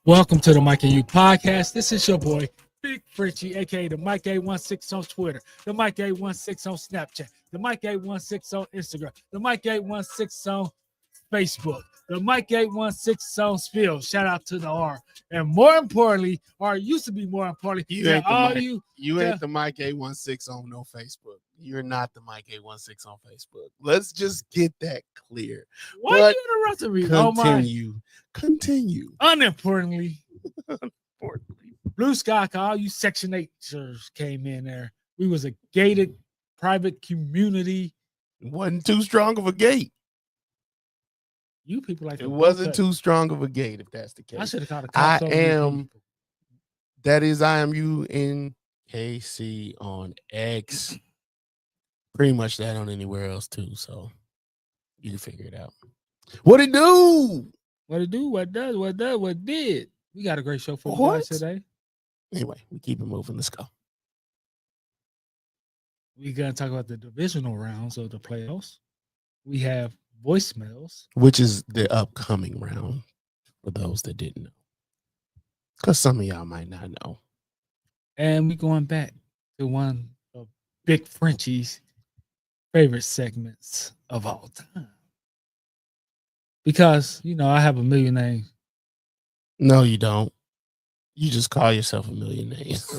Welcome to the Mike and You podcast. This is your boy, Big Fritchie, aka the Mike A16 on Twitter, the Mike A16 on Snapchat, the Mike A16 on Instagram, the Mike A16 on Facebook, the Mike 816 on Spill. Shout out to the R. And more importantly, or used to be more importantly, you ain't the Mike 816 on no Facebook. You're not the Mike 816 on Facebook. Let's just get that clear. Why are you interrupting me? Continue. Unimportantly, Blue Sky, all you Section 8ers came in there. We was a gated private community. It wasn't too strong of a gate. You people like it wasn't too strong of a gate, if that's the case. I should have called a cop. I am UNKC on X. Pretty much that on anywhere else too. So you can figure it out. What it do? What it do? What does? What does? What did? We got a great show for you guys today. Anyway, we keep it moving. Let's go. We're gonna talk about the divisional rounds of the playoffs. We have voicemails, which is the upcoming round for those that didn't know, because some of y'all might not know. And we're going back to one of Big Frenchie's favorite segments of all time, because I have a million names. No, you don't. You just call yourself a million names.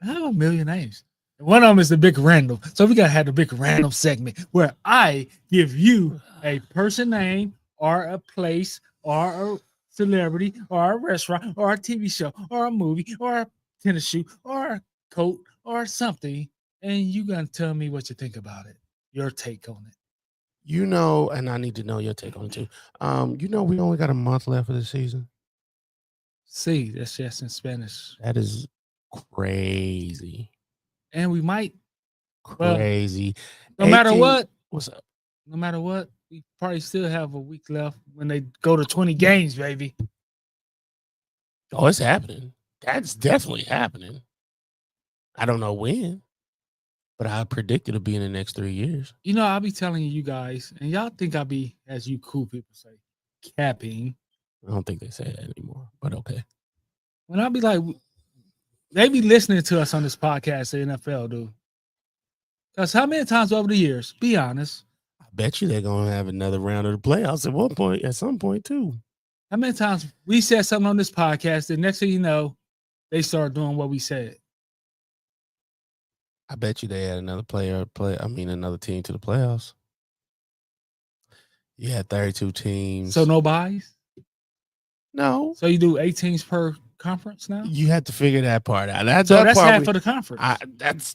I have a million names. One of them is the Big Random. So we got to have the Big Random segment where I give you a person name or a place or a celebrity or a restaurant or a TV show or a movie or a tennis shoe or a coat or something. And you going to tell me what you think about it, your take on it. And I need to know your take on it too. We only got a month left of the season. See, that's just in Spanish. That is crazy. And we might crazy. No matter what, what's up? No matter what, we probably still have a week left when they go to 20 games, baby. Oh, it's happening. That's definitely happening. I don't know when, but I predict it'll be in the next 3 years. I'll be telling you guys, and y'all think I'll be, as you cool people say, capping. I don't think they say that anymore, but okay. When I'll be like, they be listening to us on this podcast, the NFL, dude. Because how many times over the years, be honest. I bet you they're going to have another round of the playoffs at some point, too. How many times we said something on this podcast, the next thing you know, they start doing what we said. I bet you they had another another team to the playoffs. You had 32 teams. So no buys? No. So you do 8 teams per conference now? You had to figure that part out. That's half of the conference.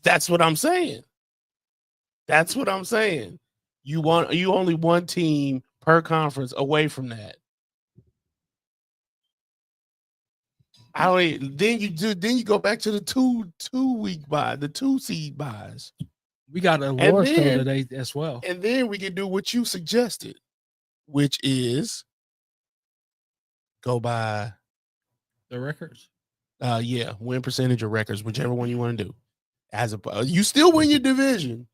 That's what I'm saying. That's what I'm saying. You only one team per conference away from that. Then you go back to the two week bye, the 2 seed buys. We got an award show today as well. And then we can do what you suggested, which is go by the records. Win percentage or records, whichever one you want to do. You still win your division,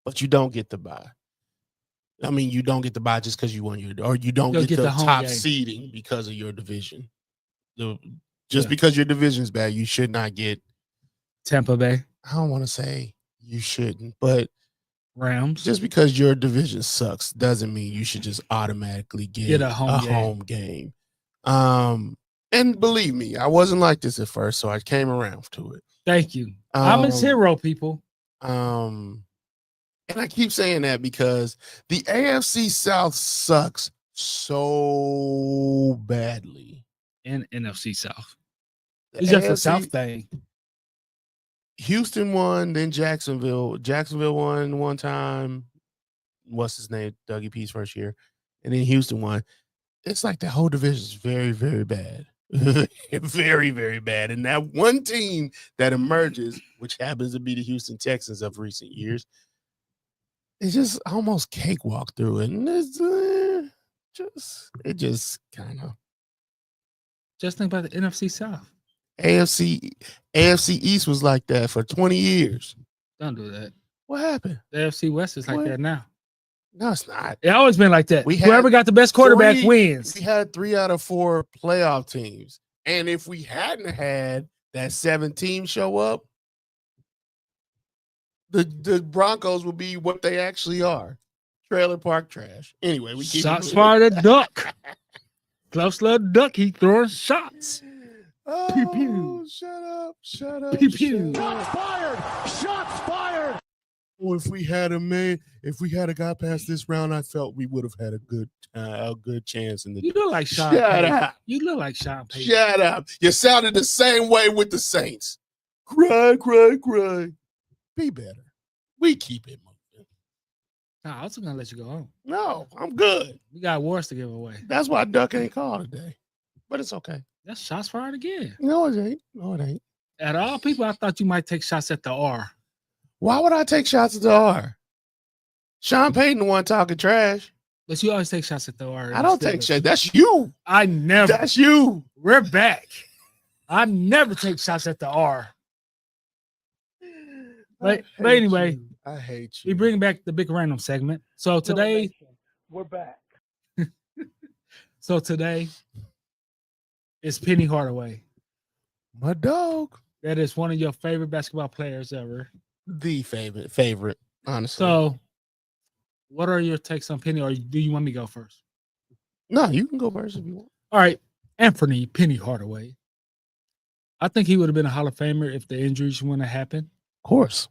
but you don't get the bye. I mean, you don't get the bye just because you won you don't get the top seeding because of your division. Because your division's bad, you should not get Tampa Bay. I don't want to say you shouldn't, but Rams. Just because your division sucks doesn't mean you should just automatically get a home game. And believe me, I wasn't like this at first, so I came around to it. Thank you. I'm his hero, people. And I keep saying that because the AFC South sucks so badly. And NFC South. It's just a South thing. Houston won, then Jacksonville. Jacksonville won one time. What's his name? Dougie P's first year. And then Houston won. It's like the whole division is very, very bad. Very, very bad. And that one team that emerges, which happens to be the Houston Texans of recent years, it's just almost cakewalk through it. And it's just kind of. Just think about the NFC South. AFC East was like that for 20 years. Don't do that. What happened? The AFC West is like that now. No, it's not. It always been like that. We had Whoever got the best quarterback wins. We had 3 out of 4 playoff teams. And if we hadn't had that 7 team show up, the Broncos would be what they actually are. Trailer park trash. Anyway, we keep shots fired at Duck. Close little Duck, he throwing shots. Oh, Pew, pew. Shut up. Pew, pew. Shots fired. Oh, if we had a guy past this round, I felt we would have had a good chance in the. You look like Sean Shut Payton. up. You look like Sean Payton. Shut up. You sounded the same way with the Saints. Cry. Be better. We keep it moving. Nah, I was gonna let you go home. No, I'm good. We got awards to give away. That's why Duck ain't called today. But it's okay. That's shots fired again. No, it ain't. At all people, I thought you might take shots at the R. Why would I take shots at the R? Sean Payton the one talking trash. But you always take shots at the R. I don't take shots. That's you. I never. That's you. We're back. I never take shots at the R. But anyway, I hate you. we bring back the big random segment. So today, We're back. so today is Penny Hardaway. My dog. That is one of your favorite basketball players ever. The favorite, honestly. So, what are your takes on Penny, or do you want me to go first? No, you can go first if you want. All right, Anthony Penny Hardaway. I think he would have been a Hall of Famer if the injuries wouldn't have happened. Of course.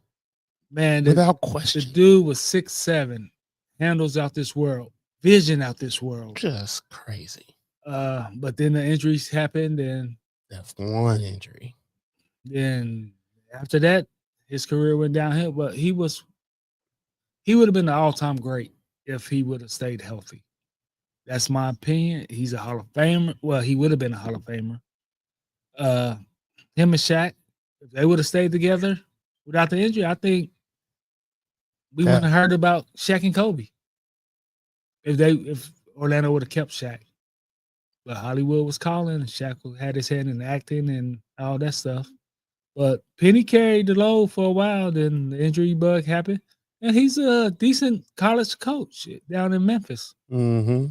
Man, Without the question. dude was 6'7", handles out this world, vision out this world. Just crazy. But then the injuries happened, and That's one injury. then after that, his career went downhill. But he would have been an all-time great if he would have stayed healthy. That's my opinion. He's a Hall of Famer. Well, he would have been a Hall of Famer. Him and Shaq, if they would have stayed together without the injury, I think we wouldn't have heard about Shaq and Kobe. If Orlando would have kept Shaq. But Hollywood was calling, and Shaq had his hand in acting and all that stuff. But Penny carried the load for a while. Then the injury bug happened, and he's a decent college coach down in Memphis. Mm-hmm.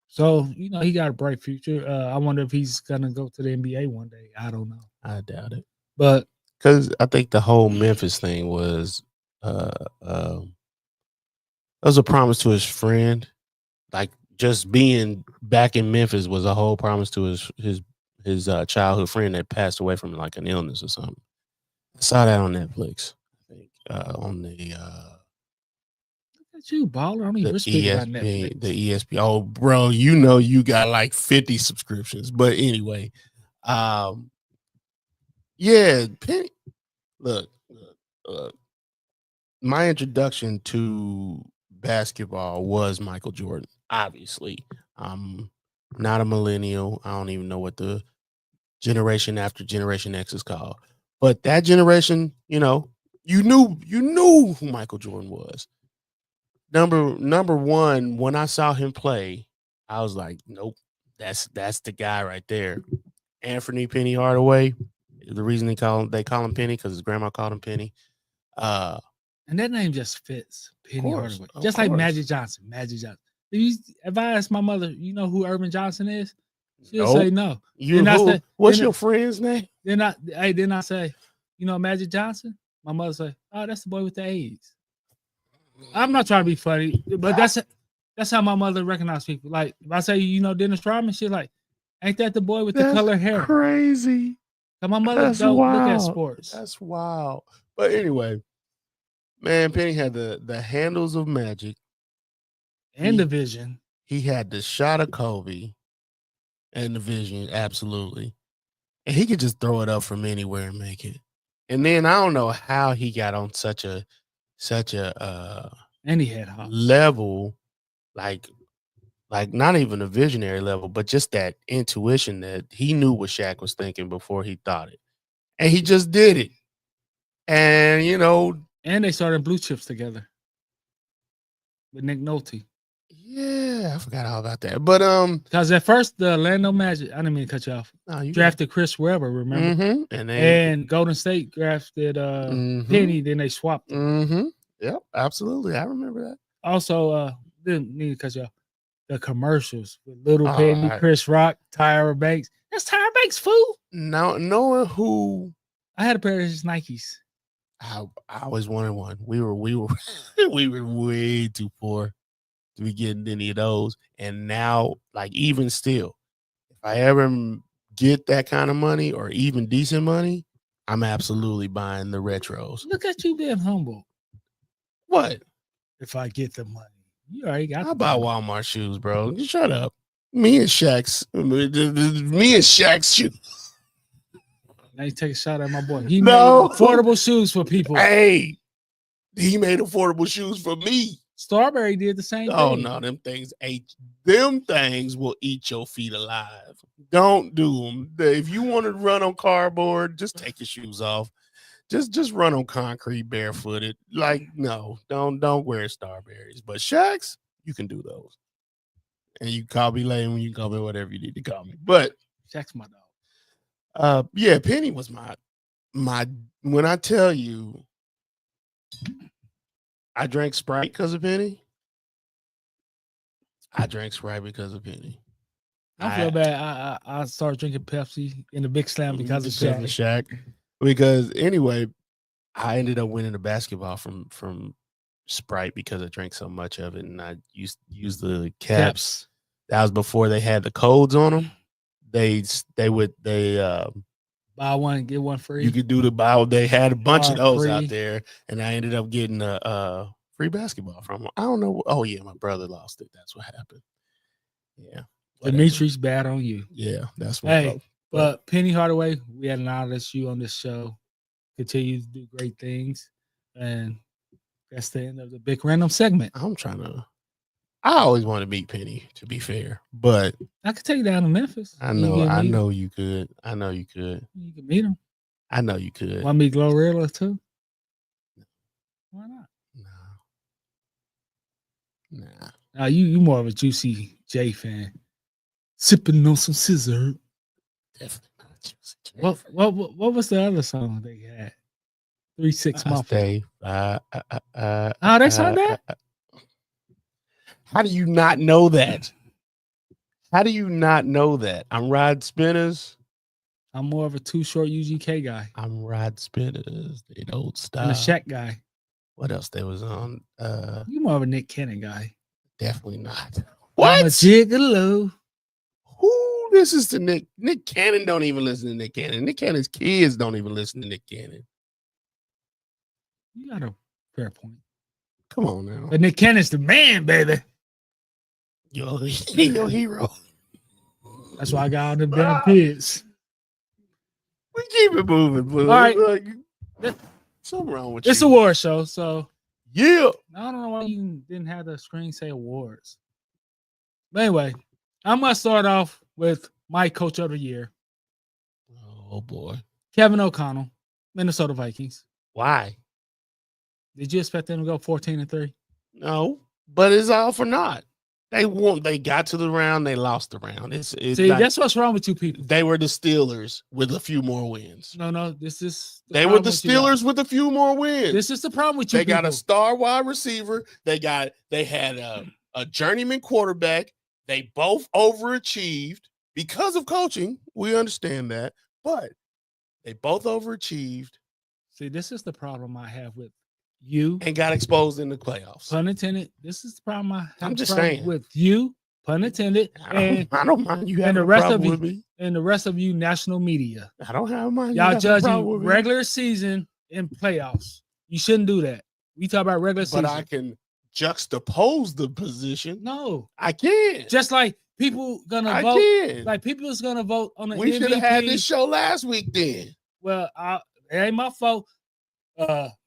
So he got a bright future. I wonder if he's gonna go to the NBA one day. I don't know. I doubt it. But Because I think the whole Memphis thing was it was a promise to his friend. Like just being back in Memphis was a whole promise to his childhood friend that passed away from like an illness or something. I saw that on Netflix. I think on the look at you, baller. I mean, we're speaking about Netflix. the ESPN. Oh, bro, you got like 50 subscriptions. But anyway, yeah, Penny. Look. My introduction to basketball was Michael Jordan. Obviously, I'm not a millennial. I don't even know what the generation after Generation X is called. But that generation, you knew who Michael Jordan was. Number one, when I saw him play, I was like, nope, that's the guy right there. Anthony Penny Hardaway. The reason they call him Penny because his grandma called him Penny. And that name just fits. Penny course, Hardaway. of Just like course. Magic Johnson. Magic Johnson. If I ask my mother, you know who Urban Johnson is? She'll Nope. say no. You Then I who? said- What's then your friend's name? Then I say, Magic Johnson? My mother say, oh, that's the boy with the AIDS. I'm not trying to be funny, but that's how my mother recognizes people. Like if I say, Dennis Rodman, she's like, ain't that the boy with the That's colored hair? Crazy. And my mother That's don't look at wild. sports. That's wild. But anyway, man, Penny had the handles of Magic. And the vision. He had the shot of Kobe and the vision, absolutely. And he could just throw it up from anywhere and make it. And then I don't know how he got on such a And he had hops. level, like not even a visionary level, but just that intuition that he knew what Shaq was thinking before he thought it. And he just did it. And, And they started Blue Chips together with Nick Nolte. yeah, I forgot all about that. But Because at first the Orlando Magic, I didn't mean to cut you off, no, you drafted Chris Webber, remember? Mhm. And then And Golden State drafted Mhm. Penny, then they swapped. Mm-hmm. Yep, absolutely. I remember that. Also, didn't need to cut you off. The commercials with Little All Penny, right. Chris Rock, Tyra Banks. That's Tyra Banks, fool. Now, knowing who I had a pair of his Nikes. I always wanted one. We were we were way too poor to be getting any of those. And now, like even still, if I ever get that kind of money or even decent money, I'm absolutely buying the retros. Look at you being humble. What? If I get the money, you already got. I buy Walmart shoes, bro. You shut up. Me and Shaq's shoes. Now you take a shot at my boy. He No. made affordable shoes for people. Hey, he made affordable shoes for me. Starberry did the same Oh thing. no, them things will eat your feet alive. Don't do them. If you want to run on cardboard, just take your shoes off. Just run on concrete barefooted. Like no, don't wear Starberries. But Shaq's, you can do those. And you call me lame when you call me whatever you need to call me. But Shaq's my dog. yeah, Penny was my when I tell you I drank Sprite because of Penny. I drank Sprite because of Penny. I feel bad. I started drinking Pepsi in the Big Slam because of Shaq. Because anyway, I ended up winning a basketball from Sprite because I drank so much of it, and I used the caps. That was before they had the codes on them. They buy one get one free. You could do the buy. They had a bunch of those free. out there, and I ended up getting a free basketball from them. I don't know. Oh yeah, my brother lost it. That's what happened. Yeah, Dimitri's bad on you. Yeah, that's what. Hey, but Penny Hardaway, we acknowledge you on this show. Continue to do great things, and that's the end of the big random segment. I always want to meet Penny, to be fair, but I could take you down to Memphis. I know you could. You can meet him. I know you could. Want to meet Glorilla too? Why not? Nah. You more of a Juicy J fan. Sipping on some scissor. Definitely not Juicy J. What was the other song they had? 3 6 months. They sung that? How do you not know that? How do you not know that? I'm Rod Spinners. I'm more of a Too Short UGK guy. I'm Rod Spinners. They don't stop. And a Shaq guy. What else they was on? You more of a Nick Cannon guy. Definitely not. What? I'm a gigolo. Who? This is the Nick. Nick Cannon don't even listen to Nick Cannon. Nick Cannon's kids don't even listen to Nick Cannon. You got a fair point. Come on now. But Nick Cannon's the man, baby. Your hero. That's why I got all the damn kids. We keep it moving, boo. All right. Something wrong with you. It's a award show, so yeah. I don't know why you didn't have the screen say awards. But anyway, I'm gonna start off with my coach of the year. Oh boy. Kevin O'Connell, Minnesota Vikings. Why? Did you expect them to go 14-3? No, but it's all for naught. They won. They got to the round. They lost the round. See, that's what's wrong with you people. They were the Steelers with a few more wins. No. This is they were the Steelers with a few more wins. This is the problem with you. They got a star wide receiver. They had a journeyman quarterback. They both overachieved because of coaching. We understand that, but they both overachieved. See, this is the problem I have with you, and got exposed in the playoffs. Pun intended. This is the problem I have. I'm just saying with you, pun intended. I don't mind you having a problem with me. And the rest of you, national media. I don't have mind. Y'all judging regular season and playoffs. You shouldn't do that. We talk about regular season. But I can juxtapose the position. No, I can. Just like people gonna vote. Can. Like people is gonna vote on the MVP. We should have had this show last week then. Well, it ain't my fault.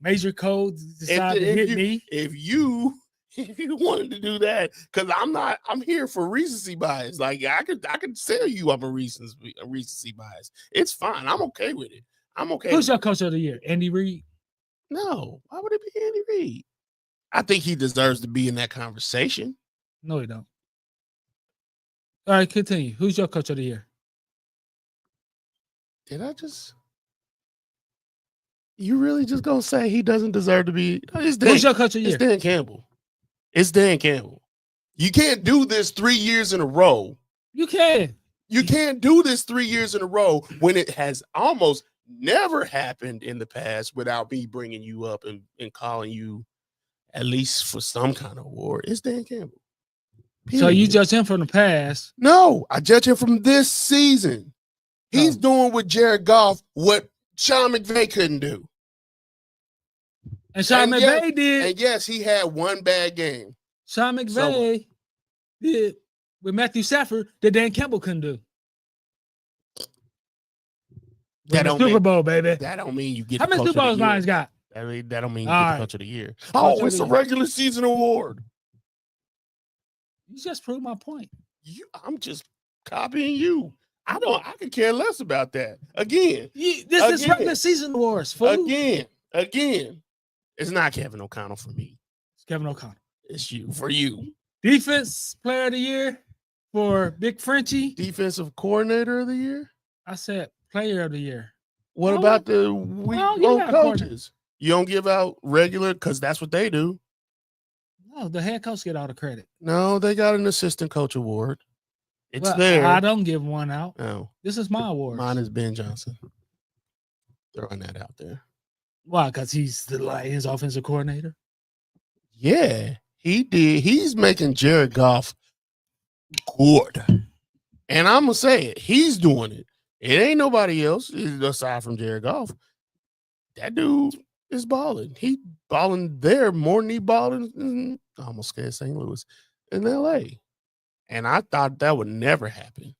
Major codes decided to hit me. If you wanted to do that, because I'm here for recency bias. Like I could tell you I'm a recency bias. It's fine. I'm okay with it. I'm okay. Who's your coach of the year? Andy Reid? No, why would it be Andy Reid? I think he deserves to be in that conversation. No, he don't. All right, continue. Who's your coach of the year? Did I just? You really just gonna say he doesn't deserve to be? Who's your coach of the year? It's Dan Campbell. It's Dan Campbell. You can't do this 3 years in a row. You can. You can't do this 3 years in a row when it has almost never happened in the past without me bringing you up and calling you at least for some kind of award. It's Dan Campbell. So you Period. judge him from the past. No, I judge him from this season. He's doing with Jared Goff what Sean McVay couldn't do. And Sean McVay did. And yes, he had one bad game. Sean McVay did with Matthew Stafford that Dan Campbell couldn't do. That don't Super Bowl, baby. That don't mean you get. How many Super Bowls Lions got? That don't mean you All get right. the coach of the year. Oh, it's a regular season award. You just proved my point. I'm just copying you. I could care less about that. Again, This is regular season awards, fool. Again. It's not Kevin O'Connell for me. It's Kevin O'Connell. It's you for you. Defense player of the year for Big Frenchie. Defensive coordinator of the year. I said player of the year. What about the week long coaches? You don't give out regular because that's what they do. No, the head coach get all the credit. No, they got an assistant coach award. It's Well, there. I don't give one out. No, This is my award. mine is Ben Johnson. Throwing that out there. Why? Because he's the Lions offensive coordinator. Yeah, he did. He's making Jared Goff good. And I'm going to say it. He's doing it. It ain't nobody else aside from Jared Goff. That dude is balling. He balling there more than he balling in, I almost scared St. Louis, in L.A. And I thought that would never happen.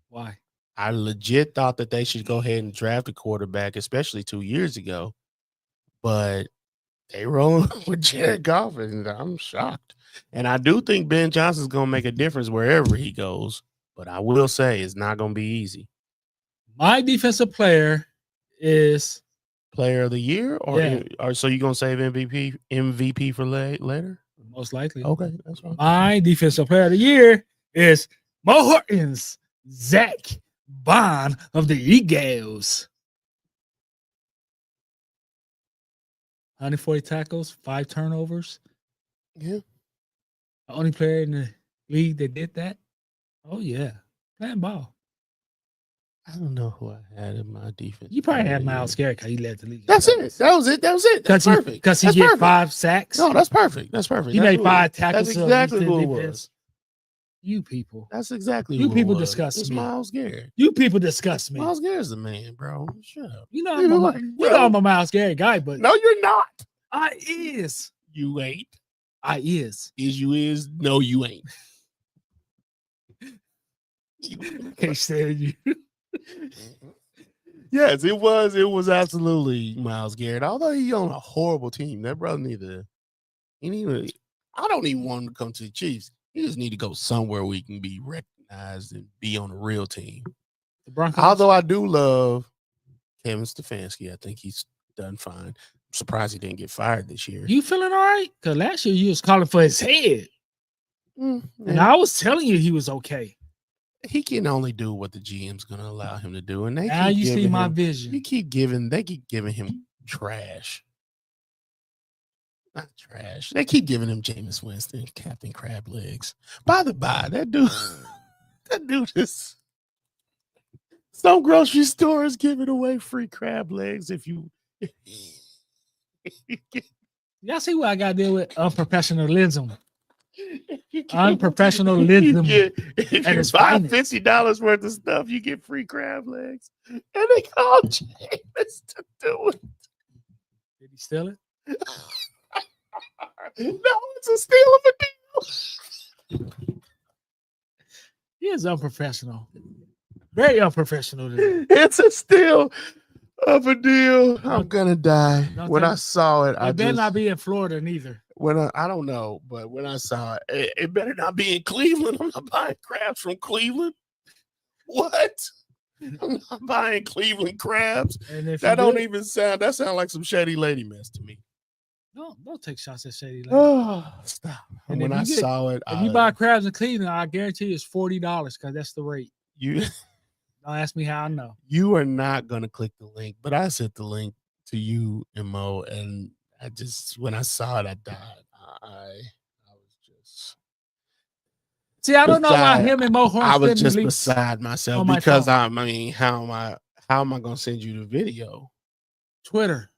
Why? I legit thought that they should go ahead and draft a quarterback, especially 2 years ago. But they rolling with Jared Goff, and I'm shocked. And I do think Ben Johnson's going to make a difference wherever he goes. But I will say it's not going to be easy. My defensive player is Player of the year, or so you going to save MVP for later? most likely. Okay, that's fine. My defensive player of the year is Mo Hortons, Zach Bond of the Eagles. 140 tackles, 5 turnovers. Yeah. The only player in the league that did that. Oh, yeah. Playing ball. I don't know who I had in my defense. You probably had Myles Garrett because he led the league. That's it. That was it. That's perfect. Because he get 5 sacks. No, that's perfect. That's perfect. He made 5 tackles. That's exactly who it was. You people. That's exactly You who people it was. disgust It's me. Myles Garrett. You people disgust me. Myles Garrett's the man, bro. Shut up. You know, People I'm a Myles Garrett guy, but no, you're not. I is. You ain't. I is. Is you is? No, you ain't. Can't stand you. Yes, it was. It was absolutely Myles Garrett. Although he on a horrible team, that brother I don't even want him to come to the Chiefs. He just need to go somewhere where he can be recognized and be on a real team. The Broncos. Although I do love Kevin Stefanski, I think he's done fine. I'm surprised he didn't get fired this year. You feeling all right? Because last year you was calling for his head. And Yeah. I was telling you he was okay. He can only do what the GM's going to allow him to do. And Now you see my vision. they keep giving him trash. Not trash. They keep giving him Jameis Winston, Captain Crab Legs. By the by, that dude is some grocery stores giving away free crab legs if you Y'all see what I got to deal with? Unprofessionalism. Unprofessionalism. If And you it's buy finest. $50 worth of stuff, you get free crab legs. And they call Jameis to do it. Did he steal it? No, it's a steal of a deal. He is unprofessional. Very unprofessional today. It's a steal of a deal. I'm gonna die. Don't When tell I me. saw it, I better not be in Florida neither. I don't know, but when I saw it, it better not be in Cleveland. I'm not buying crabs from Cleveland. What? I'm not buying Cleveland crabs. And if That you don't do, even sound. That sounds like some shady lady mess to me. don't take shots at Shady Lady. Oh, stop! And When if I you get- saw it, If you buy crabs in Cleveland, I guarantee you it's $40 because that's the rate. you Don't ask me how I know. you are not gonna click the link, but I sent the link to you and Mo, and I just when I saw it, I died. I was See, I don't know why him and Mo I was Horn just leaks beside myself on my because phone. I mean, how am I gonna send you the video? Twitter.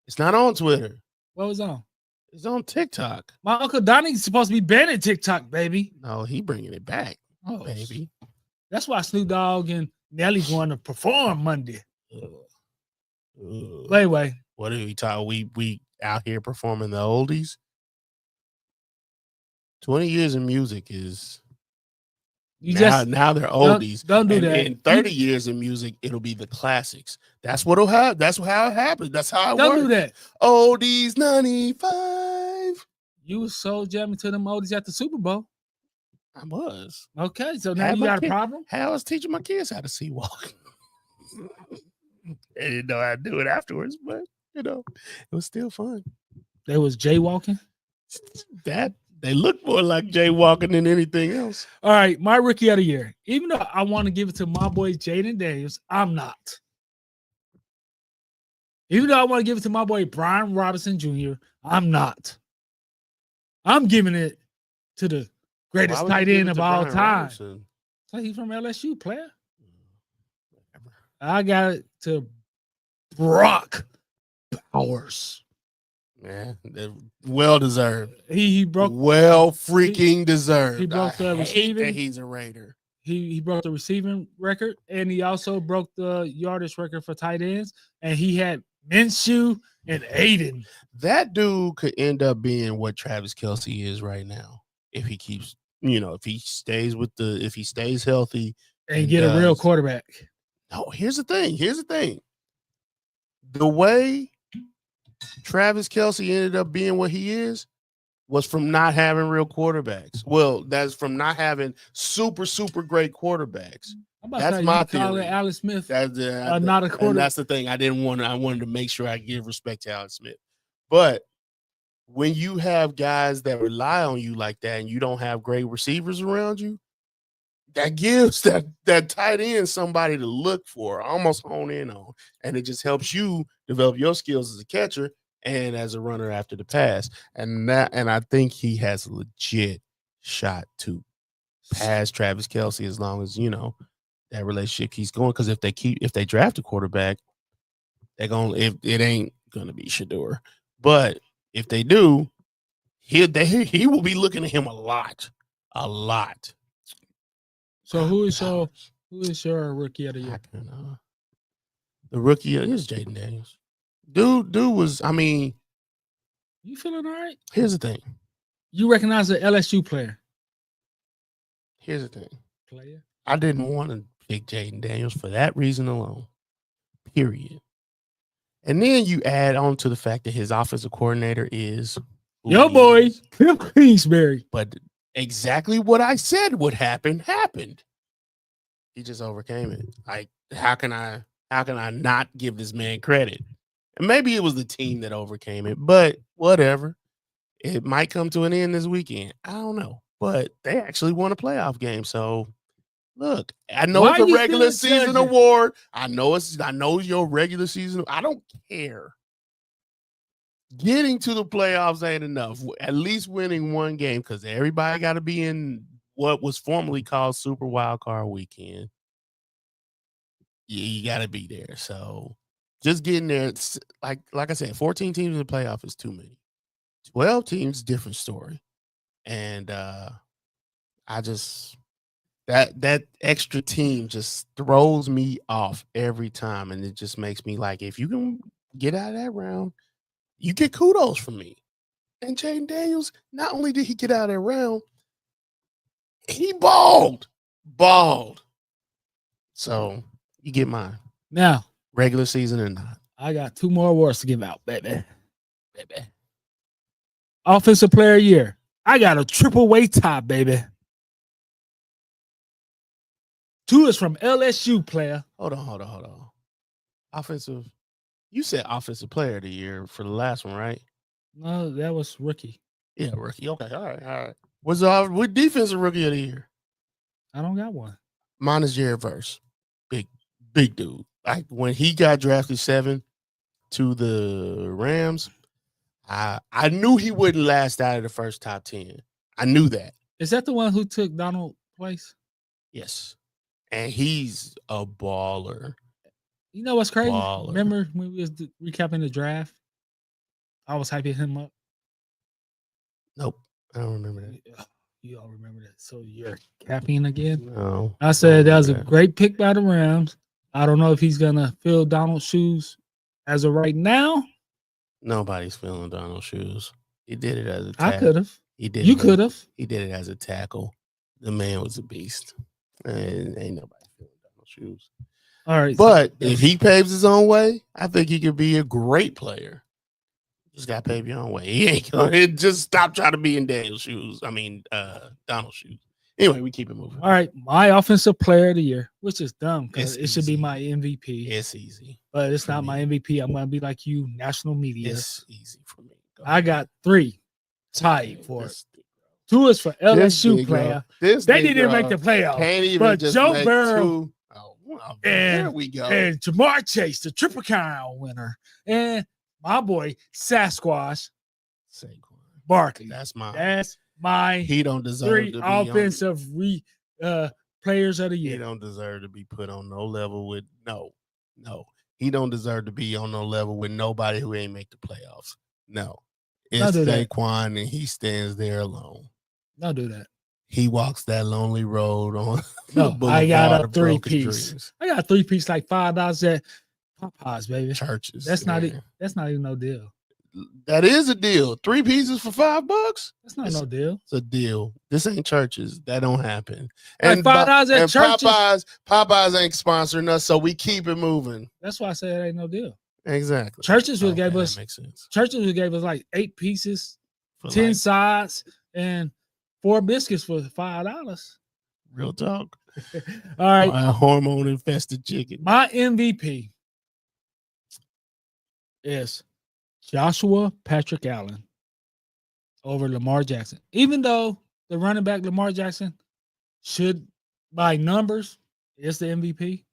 It's not on Twitter. What was on? It's on TikTok. My Uncle Donnie's supposed to be banning TikTok, baby. No, he bringing it back, Oh, baby. That's why Snoop Dogg and Nelly going to perform Monday. But anyway, what are we talking? We out here performing the oldies. 20 years in music is now they're oldies. Don't do that. In 30 years in music, it'll be the classics. That's what'll happen. That's how it happens. That's how it works. Don't do that. Oldies 95. You was so jamming to them oldies at the Super Bowl. I was. Okay, so now you got a problem? How I was teaching my kids how to sea walk. They didn't know how to do it afterwards, but it was still fun. They was jaywalking? That they look more like jaywalking than anything else. All right, my rookie of the year. Even though I want to give it to my boy Jaden Daniels, I'm not. Even though I want to give it to my boy Brian Robinson Jr., I'm not. I'm giving it to the greatest tight end of all time. So he's from LSU, player. I got it to Brock Bowers. Man, well deserved. He broke freaking deserved. He broke the receiving. That he's a Raider. He broke the receiving record, and he also broke the yardage record for tight ends. And he had Minshew and Aiden. That dude could end up being what Travis Kelce is right now if he keeps, if he stays healthy and get a real quarterback. No, here's the thing. The way Travis Kelce ended up being what he is was from not having real quarterbacks. Well, that's from not having super, super great quarterbacks. That's my theory. Alex Smith, that's not a quarterback. And that's the thing. I wanted to make sure I give respect to Alex Smith. But when you have guys that rely on you like that and you don't have great receivers around you, that gives that tight end somebody to look for, almost hone in on. And it just helps you develop your skills as a catcher and as a runner after the pass. And I think he has a legit shot to pass Travis Kelce as long as, that relationship keeps going. Because if they draft a quarterback, it ain't gonna be Shador. But if they do, he will be looking at him a lot. So who is your rookie of the year? The rookie is Jaden Daniels. Dude was, you feeling all right? Here's the thing. You recognize the LSU player. Here's the thing. I didn't want to pick Jaden Daniels for that reason alone. Period. And then you add on to the fact that his offensive coordinator is your boy, Cliff Kingsbury. But exactly what I said would happen happened. He just overcame it. Like, how can I not give this man credit? And maybe it was the team that overcame it, but whatever. It might come to an end this weekend. I don't know. But they actually won a playoff game. So look, I know it's a regular season award. I know your regular season. I don't care. Getting to the playoffs ain't enough. At least winning one game, because everybody got to be in what was formerly called Super Wildcard Weekend. You got to be there. So just getting there, it's like I said, 14 teams in the playoff is too many. 12 teams, different story. And I just that extra team just throws me off every time, and it just makes me like, if you can get out of that round, you get kudos from me. And Jaden Daniels, not only did he get out of that round, he balled. So you get mine. Now, regular season or not. I got 2 more awards to give out, baby. Offensive player of the year. I got a triple weight tie, baby. 2 is from LSU, player. Hold on. Offensive. You said offensive player of the year for the last one, right? No, that was rookie. Yeah, rookie. Okay, all right. What defensive rookie of the year? I don't got one. Mine is Jared Verse. Big dude. Like, when he got drafted 7 to the Rams, I knew he wouldn't last out of the first top 10. I knew that. Is that the one who took Donald's place? Yes. And he's a baller. You know what's crazy? Baller. Remember when we was recapping the draft? I was hyping him up. Nope. I don't remember that. You all remember that. So you're capping again? No. I said that was a great pick by the Rams. I don't know if he's gonna fill Donald's shoes as of right now. Nobody's filling Donald's shoes. He did it as a I could have. He did. You could have. He did it as a tackle. The man was a beast. And ain't nobody filling Donald's shoes. All right. But if he paves his own way, I think he could be a great player. Just got to pave your own way. He ain't gonna just stop trying to be in Daniel's shoes. I mean, Donald's shoes. Anyway, we keep it moving. All right, my offensive player of the year, which is dumb because It's it should be easy. my MVP. It's easy. But it's for not me. my MVP. I'm gonna be like you, national media. It's easy for me. Go I ahead. got 3 tied for it. This- 2 is for this LSU Negro- player. This They didn't Negro make the playoffs. Can't even But just Joe make Burrow 2. Oh, well, there and- we go. And Jamar Chase, the Triple Crown winner, and my boy Sasquatch Saquon. Barkley. That's mine. That's my He don't deserve 3 to be on- offensive players of the He year. don't deserve to be put on no level with no. He don't deserve to be on no level with nobody who ain't make the playoffs. No. It's Don't do that. Saquon, and he stands there alone. Don't do that. He walks that lonely road on No, the I got boulevard a of broken 3-piece. dreams. I got a 3-piece like $5 at Popeyes, baby. Churches. That's not yeah. it. That's not even no deal. That is a deal. 3 pieces for $5. That's not It's- no deal. It's a deal. This ain't churches. That don't happen. Like $5 at churches. Popeyes ain't sponsoring us, so we keep it moving. That's why I said it ain't no deal. Exactly. Churches would gave that us makes sense. like 8 pieces, For 10 like, sides, and 4 biscuits for $5. real talk. All right. Hormone infested chicken. My MVP is Joshua Patrick Allen over Lamar Jackson. Even though the running back Lamar Jackson should, by numbers, is the MVP.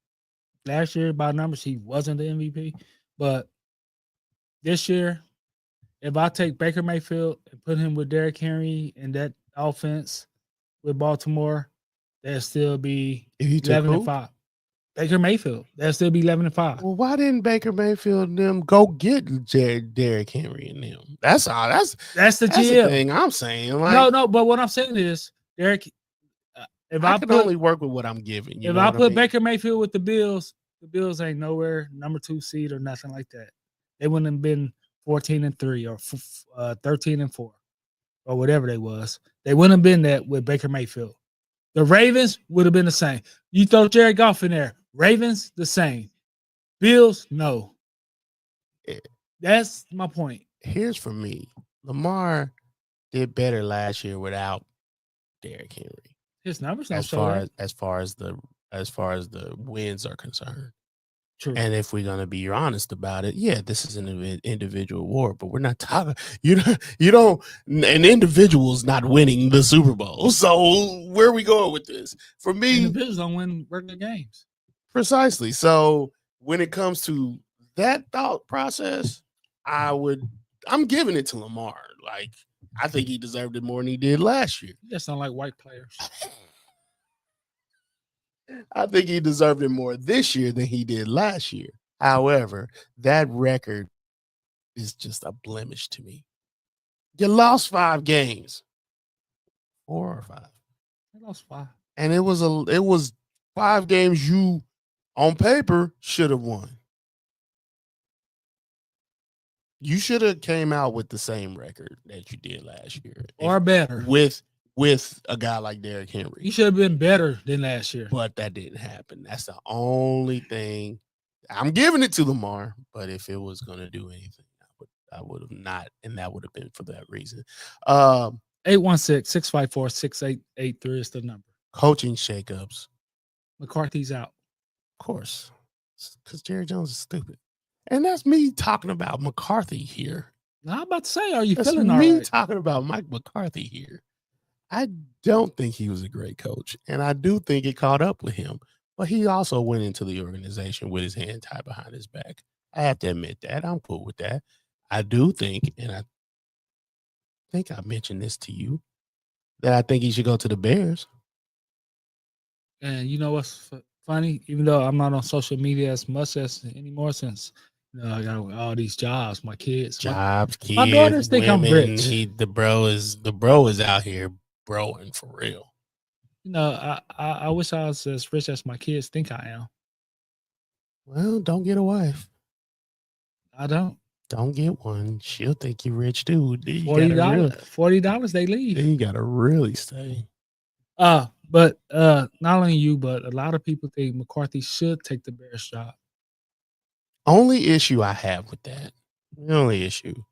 Last year, by numbers, he wasn't the MVP. But this year, if I take Baker Mayfield and put him with Derrick Henry in that offense with Baltimore, that'd still be If you took 11-5. Baker Mayfield, that'd still be 11-5. Well, why didn't Baker Mayfield and them go get Derrick Henry and them? That's all. That's That's the the GM. thing I'm saying. Like, No, but what I'm saying is, Derek, if I I can put only work with what I'm giving. You if know I what put mean? Baker Mayfield with the Bills ain't nowhere number 2 seed or nothing like that. They wouldn't have been 14-3 or 13-4 or whatever they was. They wouldn't have been that with Baker Mayfield. The Ravens would have been the same. You throw Jared Goff in there, Ravens the same. Bills, no. Yeah. That's my point. Here's for me. Lamar did better last year without Derrick Henry. His numbers don't As show far that. as as far as the wins are concerned. True. And if we're gonna be honest about it, yeah, this is an individual award, but we're not talking. You don't. An individual's not winning the Super Bowl. So where are we going with this? For me, Individuals don't win regular games. precisely. So when it comes to that thought process, I'm giving it to Lamar. Like, I think he deserved it more than he did last year. You just sound like white players. I think he deserved it more this year than he did last year. However, that record is just a blemish to me. You lost 5 games, 4 or 5, They lost 5. and it was 5 games you, on paper, should have won. You should have came out with the same record that you did last year, Or better. with a guy like Derrick Henry. You should have been better than last year. But that didn't happen. That's the only thing. I'm giving it to Lamar, but if it was going to do anything, I would have not, and that would have been for that reason. 816-654-6883 is the number. Coaching shakeups, McCarthy's out. of course, because Jerry Jones is stupid, and that's me talking about McCarthy here. Now, I'm about to say, are you That's feeling all me right? talking about Mike McCarthy here. I don't think he was a great coach, and I do think it caught up with him. But he also went into the organization with his hand tied behind his back. I have to admit that. I'm cool with that. I do think, and I think I mentioned this to you, that I think he should go to the Bears. And you know what's funny? Even though I'm not on social media as much as anymore, since I got all these jobs, my kids, Jobs, kids, my daughters think I'm women. rich. The bro is out here broing for real. I wish I was as rich as my kids think I am. Well, don't get a wife. I don't. Don't get one. She'll think you're rich, dude. $40 they leave. Then you gotta really stay. But not only you, but a lot of people think McCarthy should take the Bears job. Only issue I have with that, the only issue,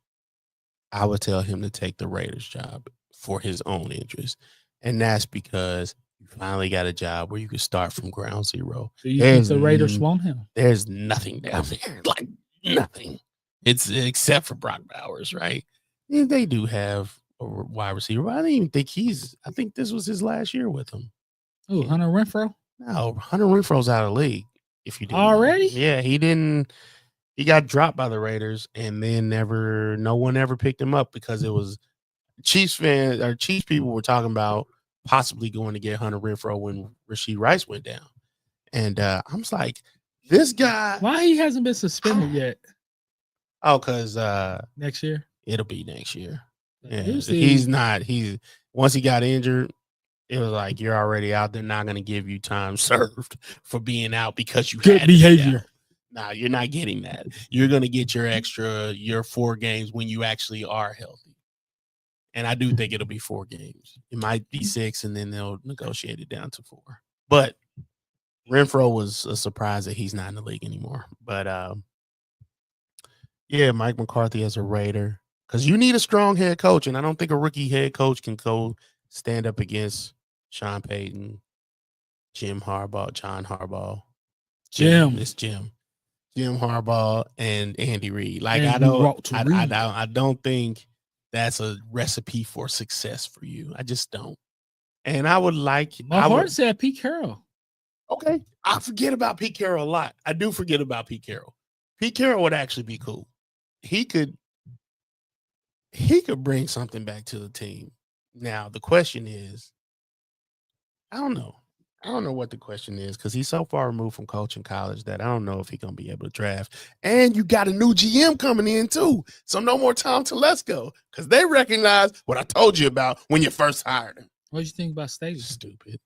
I would tell him to take the Raiders job for his own interest. And that's because you finally got a job where you can start from ground zero. Do you think the Raiders want him? There's nothing down there, like nothing. It's except for Brock Bowers, right? And they do have a wide receiver, but I didn't even think I think this was his last year with him. Oh, Hunter Renfrow? No, Hunter Renfro's out of the league. If you didn't already? know. Yeah, he got dropped by the Raiders, and then no one ever picked him up because it was Chiefs people were talking about possibly going to get Hunter Renfrow when Rashee Rice went down. And I'm just like, this guy. Why he hasn't been suspended yet? Oh, because next year? It'll be next year. Yeah, he's not. Once he got injured, it was like, you're already out. They're not going to give you time served for being out because you good had behavior. No, you're not getting that. You're going to get your 4 games when you actually are healthy. And I do think it'll be 4 games. It might be 6, and then they'll negotiate it down to 4. But Renfrow was a surprise that he's not in the league anymore. But yeah, Mike McCarthy as a Raider, because you need a strong head coach, and I don't think a rookie head coach can go stand up against Sean Payton, John Harbaugh, Jim Harbaugh, and Andy Reid. Like, I don't think that's a recipe for success for you. I just don't. And I would like. My heart said Pete Carroll. Okay, I forget about Pete Carroll a lot. I do forget about Pete Carroll. Pete Carroll would actually be cool. He could bring something back to the team. Now the question is, I don't know what the question is, because he's so far removed from coaching college that I don't know if he's gonna be able to draft. And you got a new GM coming in too, so no more Tom Telesco, because they recognize what I told you about when you first hired him. What do you think about Staley? Stupid.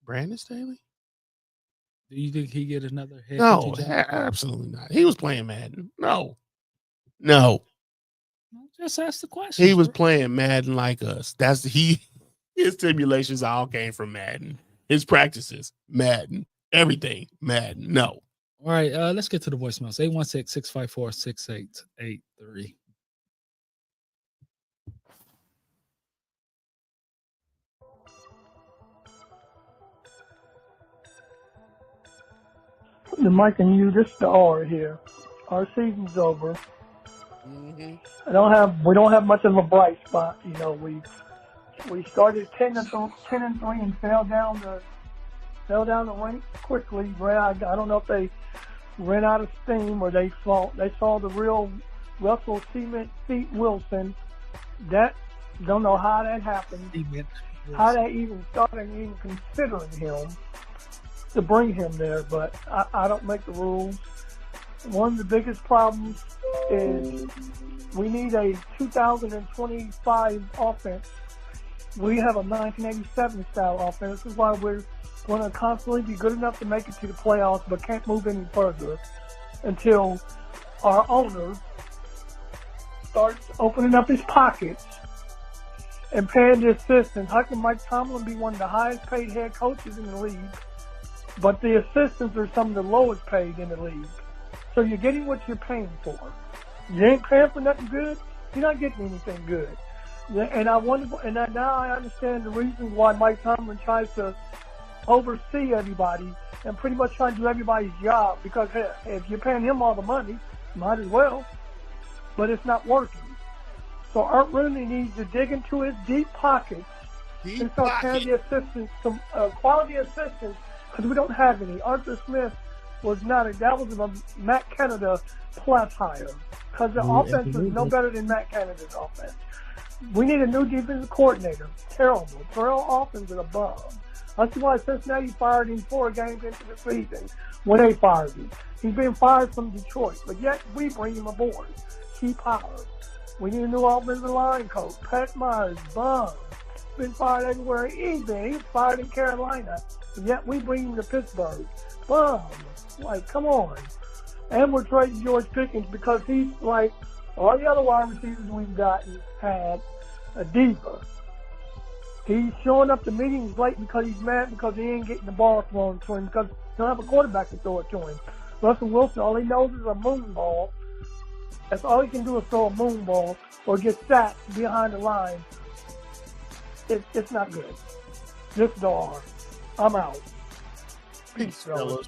Brandon Staley? Do you think he get another head? No, absolutely not. He was playing Madden. No. Just ask the question. He was playing Madden like us. His simulations all came from Madden. His practices, Madden. Everything, Madden. No. All right, let's get to the voicemails. 816-654-6883. The Mike and you, this is the R here. Our season's over. Mm-hmm. We don't have much of a bright spot. You know, we started 10-3 and fell down the ranks quickly. I don't know if they ran out of steam or they saw the real Russell Feet Wilson. That don't know how that happened. How they even started even considering him to bring him there, but I don't make the rules. One of the biggest problems is we need a 2025 offense. We have a 1987 style offense. This is why we're going to constantly be good enough to make it to the playoffs, but can't move any further until our owner starts opening up his pockets and paying the assistants. How can Mike Tomlin be one of the highest paid head coaches in the league, but the assistants are some of the lowest paid in the league? So you're getting what you're paying for. You ain't paying for nothing good, you're not getting anything good. And now I understand the reason why Mike Tomlin tries to oversee everybody and pretty much try to do everybody's job, because hey, if you're paying him all the money, might as well. But it's not working. So Art Rooney needs to dig into his deep pockets and start paying the assistants, some quality assistants, because we don't have any. Arthur Smith was that was a Matt Canada plus hire, because the offense is no better than Matt Canada's offense. We need a new defensive coordinator. Terrible. Terrell Offense is above. That's why Cincinnati fired him 4 games into the season when they fired him. He's been fired from Detroit, but yet we bring him aboard. Keep power. We need a new offensive line coach. Pat Myers, bum. Been fired everywhere he's been. He's fired in Carolina, but yet we bring him to Pittsburgh. Bum. Like, come on. And we're trading George Pickens because he's like all the other wide receivers we've had a diva. He's showing up to meetings late because he's mad because he ain't getting the ball thrown to him because he don't have a quarterback to throw it to him. Russell Wilson, all he knows is a moon ball. That's all he can do is throw a moon ball or get sacked behind the line. It's not good. Just dog. I'm out. Peace, fellas.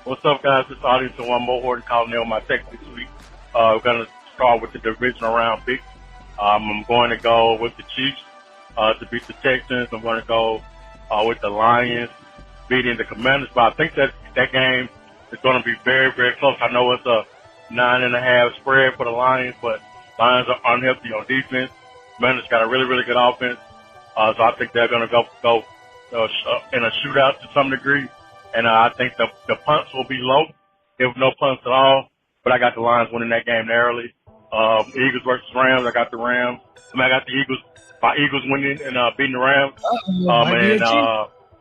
What's up, guys? It's Audience and One More Horton calling in on my text this week. We're going to start with the Divisional Round pick. I'm going to go with the Chiefs to beat the Texans. I'm going to go with the Lions beating the Commanders. But I think that game is going to be very, very close. I know it's a 9.5 spread for the Lions, but Lions are unhealthy on defense. Commanders got a really, really good offense. So I think they're going to go in a shootout to some degree. And I think the punts will be low, if no punts at all. But I got the Lions winning that game narrowly. Eagles versus Rams, I got the Rams. I got the Eagles. My Eagles winning and beating the Rams. And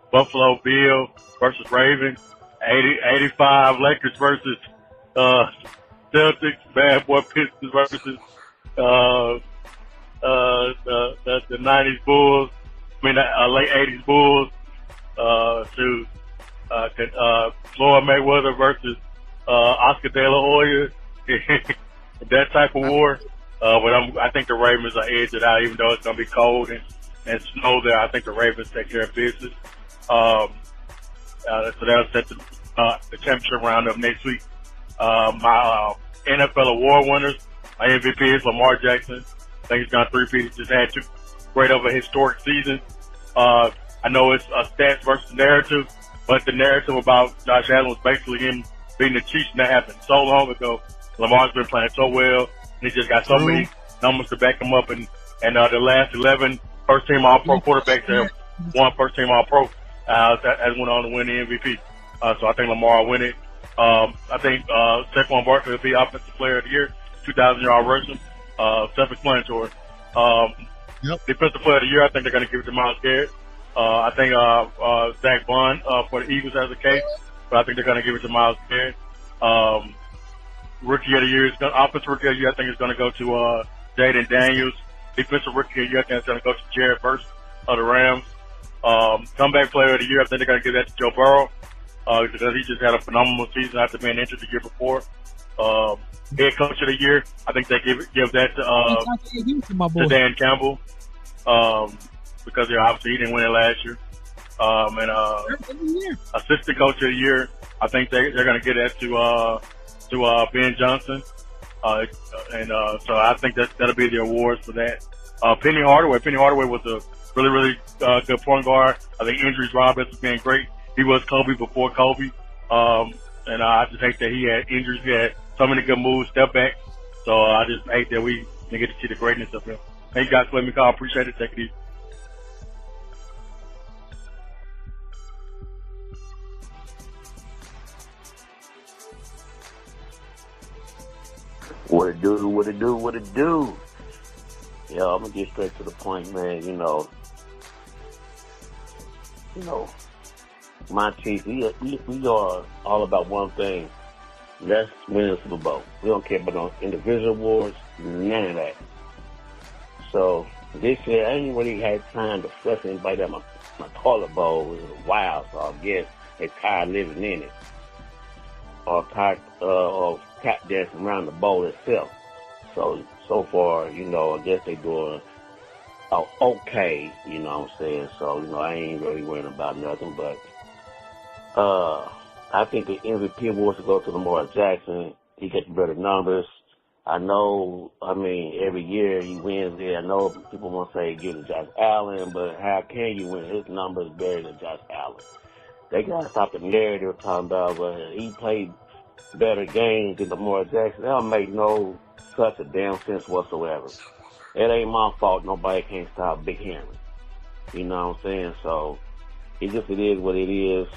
Buffalo Bill versus Ravens. 85 Lakers versus Celtics. Bad boy Pistons versus the 90s Bulls. Late 80s Bulls. Floyd Mayweather versus Oscar De La Hoya, that type of war. But I think the Ravens are edged it out, even though it's going to be cold and snow there. I think the Ravens take care of business. So that'll set the championship round up next week. My NFL award winners, my MVP is Lamar Jackson. I think he's going to three-peat. He just had 2 great of a historic seasons. I know it's stats versus narrative. But the narrative about Josh Allen was basically him beating the Chiefs, and that happened so long ago. Lamar's been playing so well, and he just got so many numbers to back him up. And the last 11 first-team All-Pro quarterbacks have won first-team All-Pro as went on to win the MVP. So I think Lamar will win it. I think Saquon Barkley will be Offensive Player of the Year, 2,000-yard rushing, self-explanatory. Defensive Player of the Year, I think they're going to give it to Myles Garrett. I think Zach Bond for the Eagles has a case, but I think they're going to give it to Myles Garrett. Rookie of the Year, Offensive Rookie of the Year, I think is going to go to Jaden Daniels. Defensive Rookie of the Year, I think it's going to go to Jared Verse of the Rams. Comeback Player of the Year, I think they're going to give that to Joe Burrow because he just had a phenomenal season after being injured the year before. Head Coach of the Year, I think they give that to Dan Campbell. Because obviously he didn't win it last year. Assistant Coach of the Year, I think they're going to get that to Ben Johnson. So I think that'll be the awards for that. Penny Hardaway was a really, really good point guard. I think injuries robbed us of being great. He was Kobe before Kobe. And I just hate that he had injuries. He had so many good moves, step back. So I just hate that we didn't get to see the greatness of him. Thank you guys for letting me call. Appreciate it. Take it easy. What it do? Yeah, I'm gonna get straight to the point, man. You know, my Chiefs, we are all about one thing. Let's win the Super Bowl. We don't care about no individual awards, none of that. So this year, I ain't really had time to fuss anybody at my toilet bowl. It was a while, so I guess they tired living in it. Or tired of tap dancing around the bowl itself. So far, I guess they doing okay, you know what I'm saying? So, I ain't really worrying about nothing, but I think the MVP awards will go to Lamar Jackson. He gets better numbers. Every year he wins it. I know people want to say give it to Josh Allen, but how can you win? His numbers better than Josh Allen. They got to stop the narrative talking about, he played better games than Lamar Jackson, that don't make no such a damn sense whatsoever. It ain't my fault nobody can't stop Big Henry. You know what I'm saying? So it is what it is.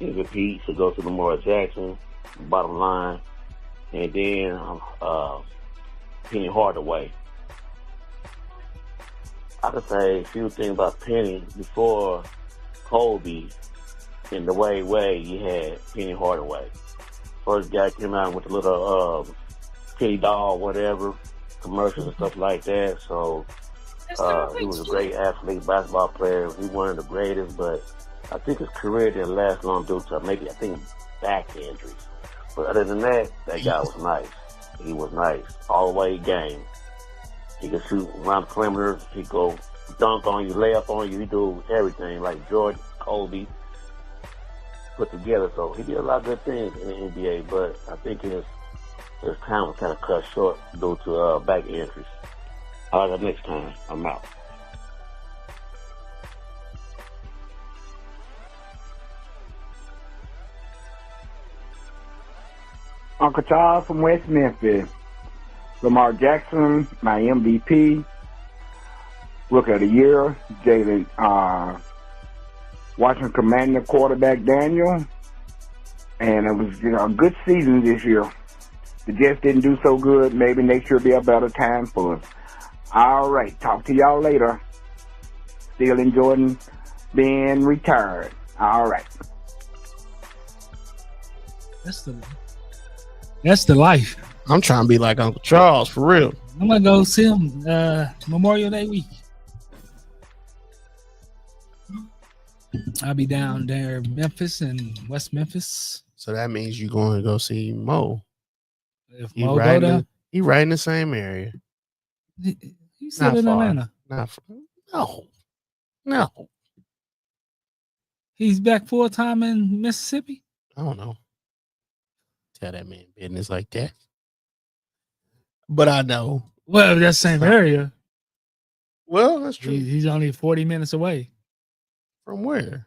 MVP should go to Lamar Jackson, bottom line. And then Penny Hardaway. I could say a few things about Penny. Before Kobe, in the way you had Penny Hardaway. First guy came out with a little Penny doll, whatever, commercials and stuff like that. So he was a great athlete, basketball player. He one of the greatest, but I think his career didn't last long due to back injuries. But other than that, that guy was nice. He was nice. All the way game. He could shoot around the perimeter. He go dunk on you, lay up on you. He do everything like Jordan, Kobe put together. So he did a lot of good things in the NBA, but I think his time was kind of cut short due to back injuries. All right, next time. I'm out. Uncle Charles from West Memphis. Lamar Jackson, my MVP. Rookie of the Year, Jalen Washington Commander quarterback Daniel. And it was a good season this year. The Jets didn't do so good. Maybe next year will be a better time for us. All right, talk to y'all later. Still enjoying being retired. All right. That's the life. I'm trying to be like Uncle Charles for real. I'm gonna go see him Memorial Day week. I'll be down there in Memphis and West Memphis. So that means you're going to go see Mo. If He Mo right, go down, he right in the same area. he's still in far. Atlanta. No. He's back full time in Mississippi. I don't know. Tell that man business like that. But I know. Well, that same area. Well, that's true. He's only 40 minutes away. From where?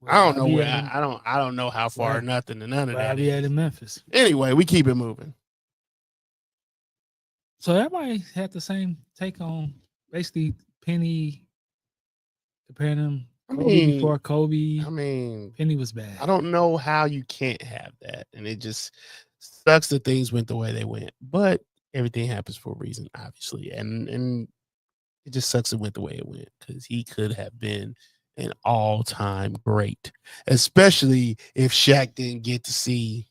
Well, I don't know I'll be where. at I don't know how far. Right. Nothing and none of that. I'll be at in Memphis. Anyway, we keep it moving. So everybody had the same take on basically Penny comparing him. Before Kobe. I mean, Penny was bad. I don't know how you can't have that, and it just sucks that things went the way they went. But everything happens for a reason, obviously, and it just sucks it went the way it went because he could have been an all-time great, especially if Shaq didn't get to see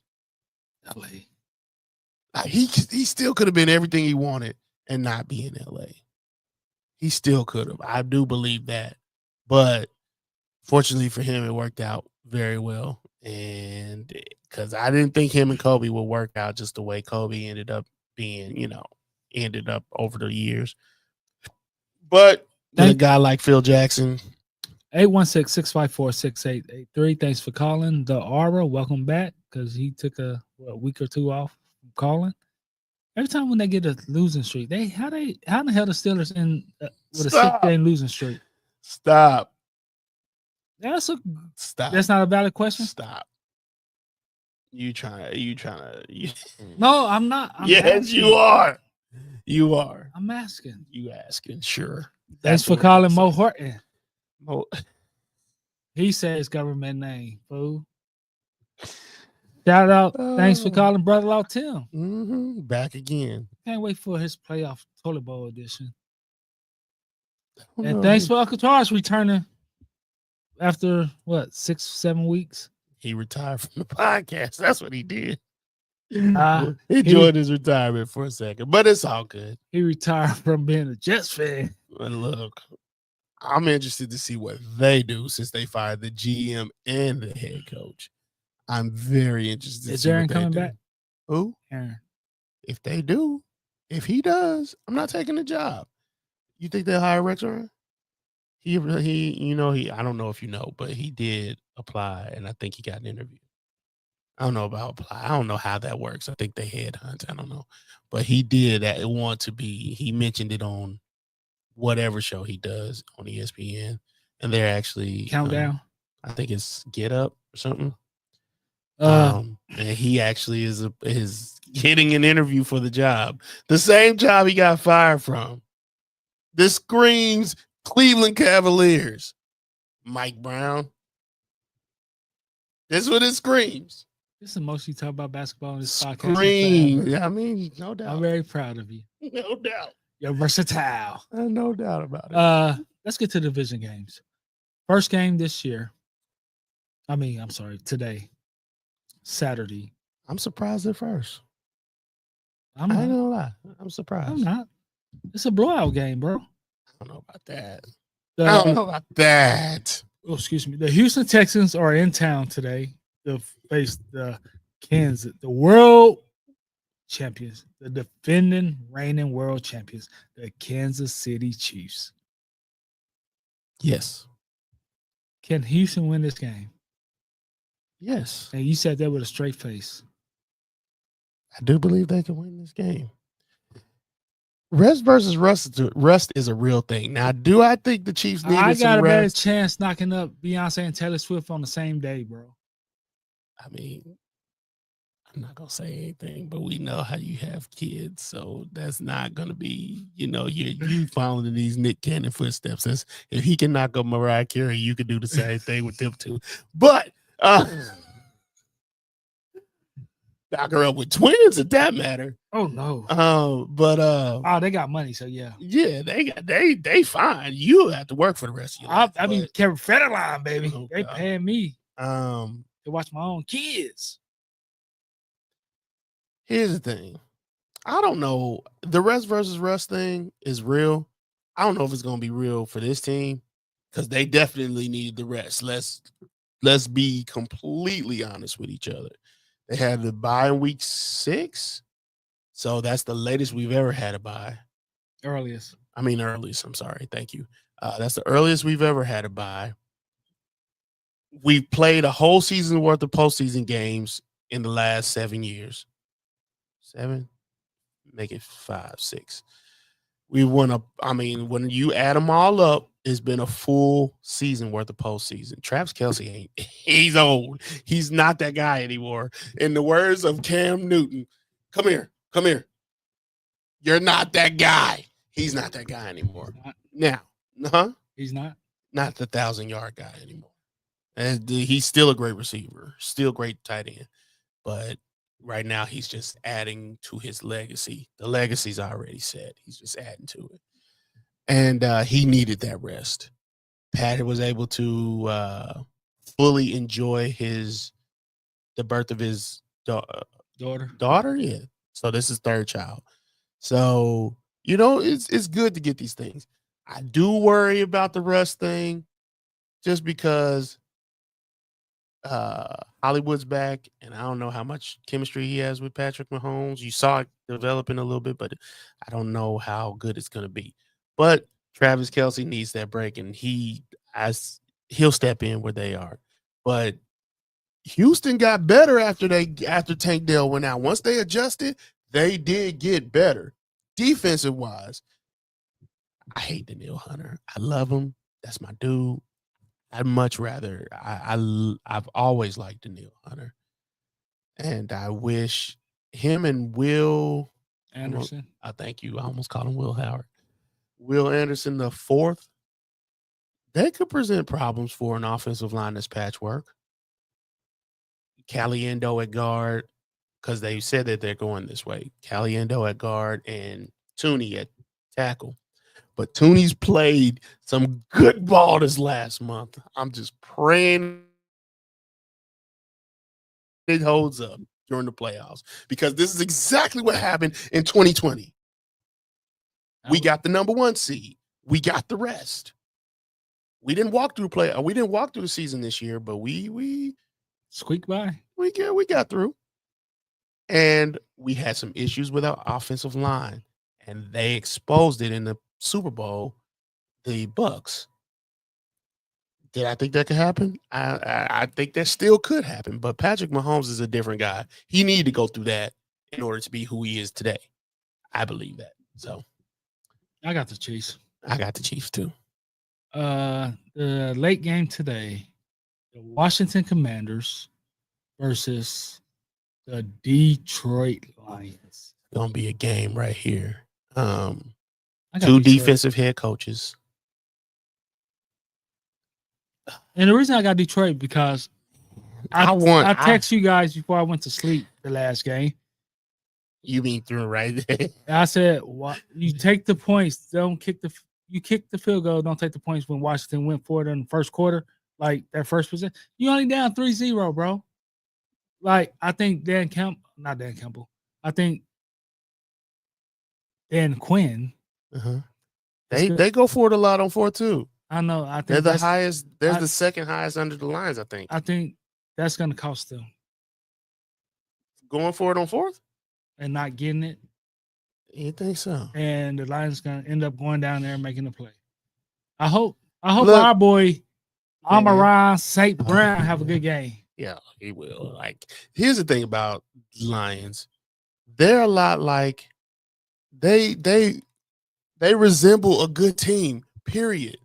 LA. He still could have been everything he wanted and not be in LA. He still could have. I do believe that, but fortunately for him, it worked out very well. And because I didn't think him and Kobe would work out just the way Kobe ended up being, ended up over the years. But a guy like Phil Jackson. 816-654-6883. Thanks for calling. The Aura, welcome back because he took a week or two off from calling. Every time when they get a losing streak, how the hell the Steelers in with a 6-game losing streak? Stop. Stop. That's not a valid question. Stop. You trying to? No, I'm not. Yes, asking. You are. You are. I'm asking. You asking? Sure. Thanks for calling Mo Horton. Mo. He says government name, fool. Shout out. Thanks for calling Brother Law Tim. Mm-hmm. Back again. Can't wait for his playoff toilet bowl edition. And thanks for Uncle Charles returning after 6-7 weeks. He retired from the podcast. That's what he did. He enjoyed his retirement for a second, but it's all good. He retired from being a Jets fan. But look, I'm interested to see what they do since they fired the GM and the head coach. I'm very interested. Is Aaron coming back? Who? Aaron. If they do, if he does, I'm not taking the job. You think they'll hire Rex Ryan? He, I don't know if you know, but he did apply, and I think he got an interview. I don't know about apply. I don't know how that works. I think they headhunt. I don't know, but he did want to be. He mentioned it on whatever show he does on ESPN, and they're actually Countdown. I think it's Get Up or something. And he actually is getting an interview for the job, the same job he got fired from. This screams Cleveland Cavaliers. Mike Brown. This is what it screams. This is the most you talk about basketball in this podcast. Scream. Yeah, I mean, no doubt. I'm very proud of you. No doubt. You're versatile. No doubt about it. Let's get to division games. First game this year. Today. Saturday. I'm surprised at first. I'm not. I ain't gonna lie. I'm surprised. I'm not. It's a blowout game, bro. I don't know about that. I don't know about that. Oh, excuse me. The Houston Texans are in town today to face the world champions, the defending, reigning world champions, the Kansas City Chiefs. Yes. Can Houston win this game? Yes. And you said that with a straight face. I do believe they can win this game. Rest versus rust is a real thing. Now, do I think the Chiefs need I got a better rest? chance knocking up Beyonce and Taylor Swift on the same day, bro. I mean, I'm not gonna say anything, but we know how you have kids, so that's not gonna be, you following these Nick Cannon footsteps. If he can knock up Mariah Carey, you can do the same thing with them too. But knock her up with twins, if that matter. Oh no. They got money, so yeah. Yeah, they fine. You have to work for the rest of your life. I mean, Kevin Federline, baby. Oh, they God. paying me To watch my own kids. Here's the thing. I don't know. The rest versus rust thing is real. I don't know if it's gonna be real for this team because they definitely needed the rest. Let's be completely honest with each other. They had the bye in week 6. So that's the latest we've ever had a bye. Earliest. I'm sorry. Thank you. That's the earliest we've ever had a bye. We've played a whole season worth of postseason games in the last 7 years. 7? Make it 5, 6. We won when you add them all up, it's been a full season worth of postseason. Travis Kelce he's old. He's not that guy anymore. In the words of Cam Newton, come here. You're not that guy. He's not that guy anymore. Now, He's not the 1,000-yard guy anymore. And he's still a great receiver, still great tight end. But right now, he's just adding to his legacy. The legacy's already set. He's just adding to it. And he needed that rest. Pat was able to fully enjoy the birth of his daughter. Yeah. So this is third child. So, it's good to get these things. I do worry about the rust thing just because Hollywood's back, and I don't know how much chemistry he has with Patrick Mahomes. You saw it developing a little bit, but I don't know how good it's going to be. But Travis Kelce needs that break, and he'll step in where they are. But Houston got better after Tank Dell went out. Once they adjusted, they did get better. Defensive wise, I hate Danielle Hunter. I love him. That's my dude. I'd much rather. I've always liked Danielle Hunter, and I wish him and Will Anderson. Thank you. I almost called him Will Howard. Will Anderson the 4th. They could present problems for an offensive line that's patchwork. Caliendo at guard, because they said that they're going this way. Caliendo at guard and Tooney at tackle. But Tooney's played some good ball this last month. I'm just praying it holds up during the playoffs because this is exactly what happened in 2020. We got the number 1 seed. We got the rest. We didn't walk through we didn't walk through the season this year, but we squeaked by. We got through. And we had some issues with our offensive line, and they exposed it in the Super Bowl, the Bucks. Did I think that could happen? I think that still could happen, but Patrick Mahomes is a different guy. He needed to go through that in order to be who he is today. I believe that. So I got the Chiefs. I got the Chiefs too. The late game today, the Washington Commanders versus the Detroit Lions. Gonna be a game right here. I got Two Detroit. defensive head coaches. And the reason I got Detroit because I text you guys before I went to sleep the last game. You mean through right there? And I said, "What? You take the points. Don't kick the. You kick the field goal. Don't take the points." When Washington went for it in the first quarter, like that first possession, you only down 3-0, bro. Like I think not Dan Campbell. I think Dan Quinn. Uh-huh. They go for it a lot on 4-2. I know. I think They're the highest. They're the second highest under the Lions. I think. I think that's going to cost them Going for it on 4th and not getting it. You think so? And the Lions going to end up going down there and making a play. I hope Look, our boy Amon-Ra St. Brown have a good game. Yeah, he will. Like, here's the thing about Lions. They're a lot like they resemble a good team, period.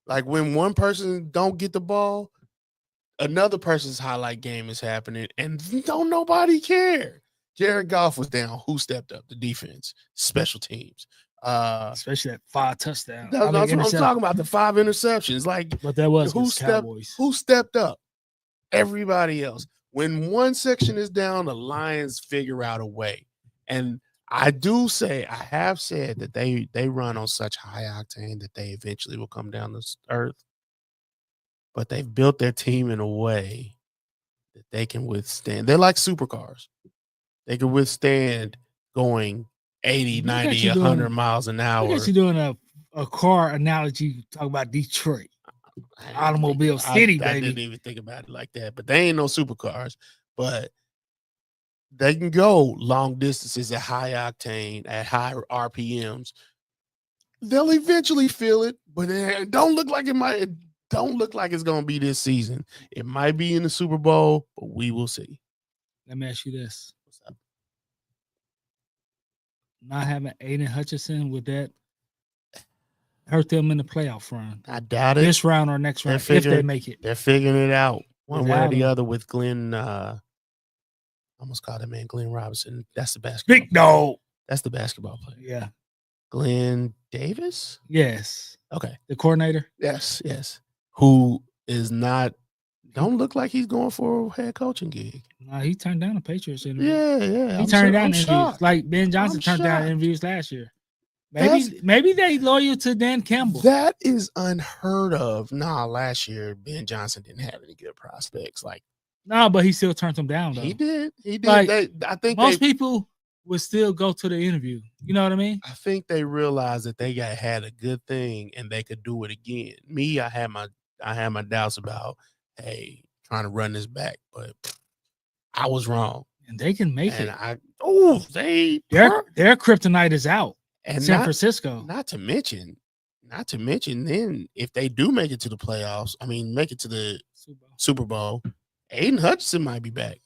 Like when one person don't get the ball, another person's highlight game is happening, and don't nobody care. Jared Goff was down. Who stepped up? The defense, special teams. Especially that 5 touchdowns. That's what I'm talking about, the 5 interceptions. Like, but that was Cowboys. Who stepped up? Everybody else. When one section is down, the Lions figure out a way. And I have said that they run on such high octane that they eventually will come down to earth. But they've built their team in a way that they can withstand. They're like supercars. They can withstand going 80, 90, 100 miles an hour. I guess you're doing a car analogy, talking about Detroit. Automobile City, baby. I didn't even think about it like that. But they ain't no supercars. But they can go long distances at high octane, at high RPMs. They'll eventually feel it, but it don't look like it's going to be this season. It might be in the Super Bowl, but we will see. Let me ask you this. What's up? Not having Aiden Hutchinson, would that hurt them in the playoff run? I doubt it. This round or next round, if they make it. They're figuring it out one way or the other with Glenn. I almost called that man Glenn Robinson. That's the basketball Big dog. That's the basketball player. Yeah. Glenn Davis? Yes. Okay. The coordinator? Yes. Who is not, don't look like he's going for a head coaching gig. No, he turned down the Patriots interview. Yeah. He turned down interviews. Like Ben Johnson turned down interviews last year. Maybe they loyal to Dan Campbell. That is unheard of. Nah, last year Ben Johnson didn't have any good prospects. Like, no, but he still turned them down, though. He did. Like, I think most people would still go to the interview. You know what I mean? I think they realized that they had a good thing and they could do it again. Me, I had my doubts about, trying to run this back, but I was wrong. And they can make it. Their kryptonite is out. And San Francisco. Not to mention, then if they do make it to the playoffs, make it to the Super Bowl, Aiden Hutchinson might be back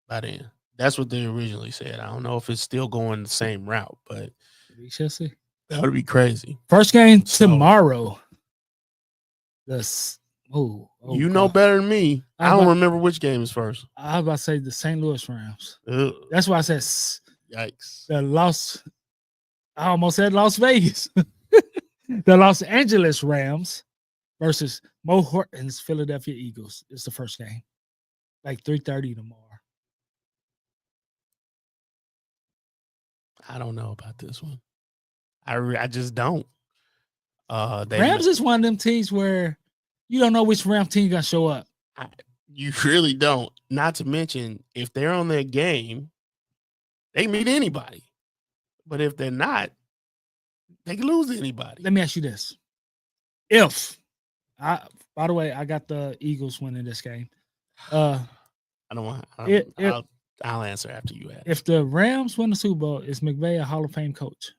by then. That's what they originally said. I don't know if it's still going the same route, but we shall see. That would be crazy. First game tomorrow. You know better than me. I don't remember which game is first. I was about to say the St. Louis Rams. Ugh. That's why I said yikes. I almost said Las Vegas. The Los Angeles Rams versus Mo Horton's Philadelphia Eagles. It's the first game. Like 3:30 tomorrow. I don't know about this one. I just don't. Rams is one of them teams where you don't know which Ram team gonna show up. You really don't. Not to mention, if they're on their game, they can beat anybody. But if they're not, they can lose to anybody. Let me ask you this. By the way, I got the Eagles winning this game. I'll answer after you ask. If the Rams win the Super Bowl, is McVay a Hall of Fame coach?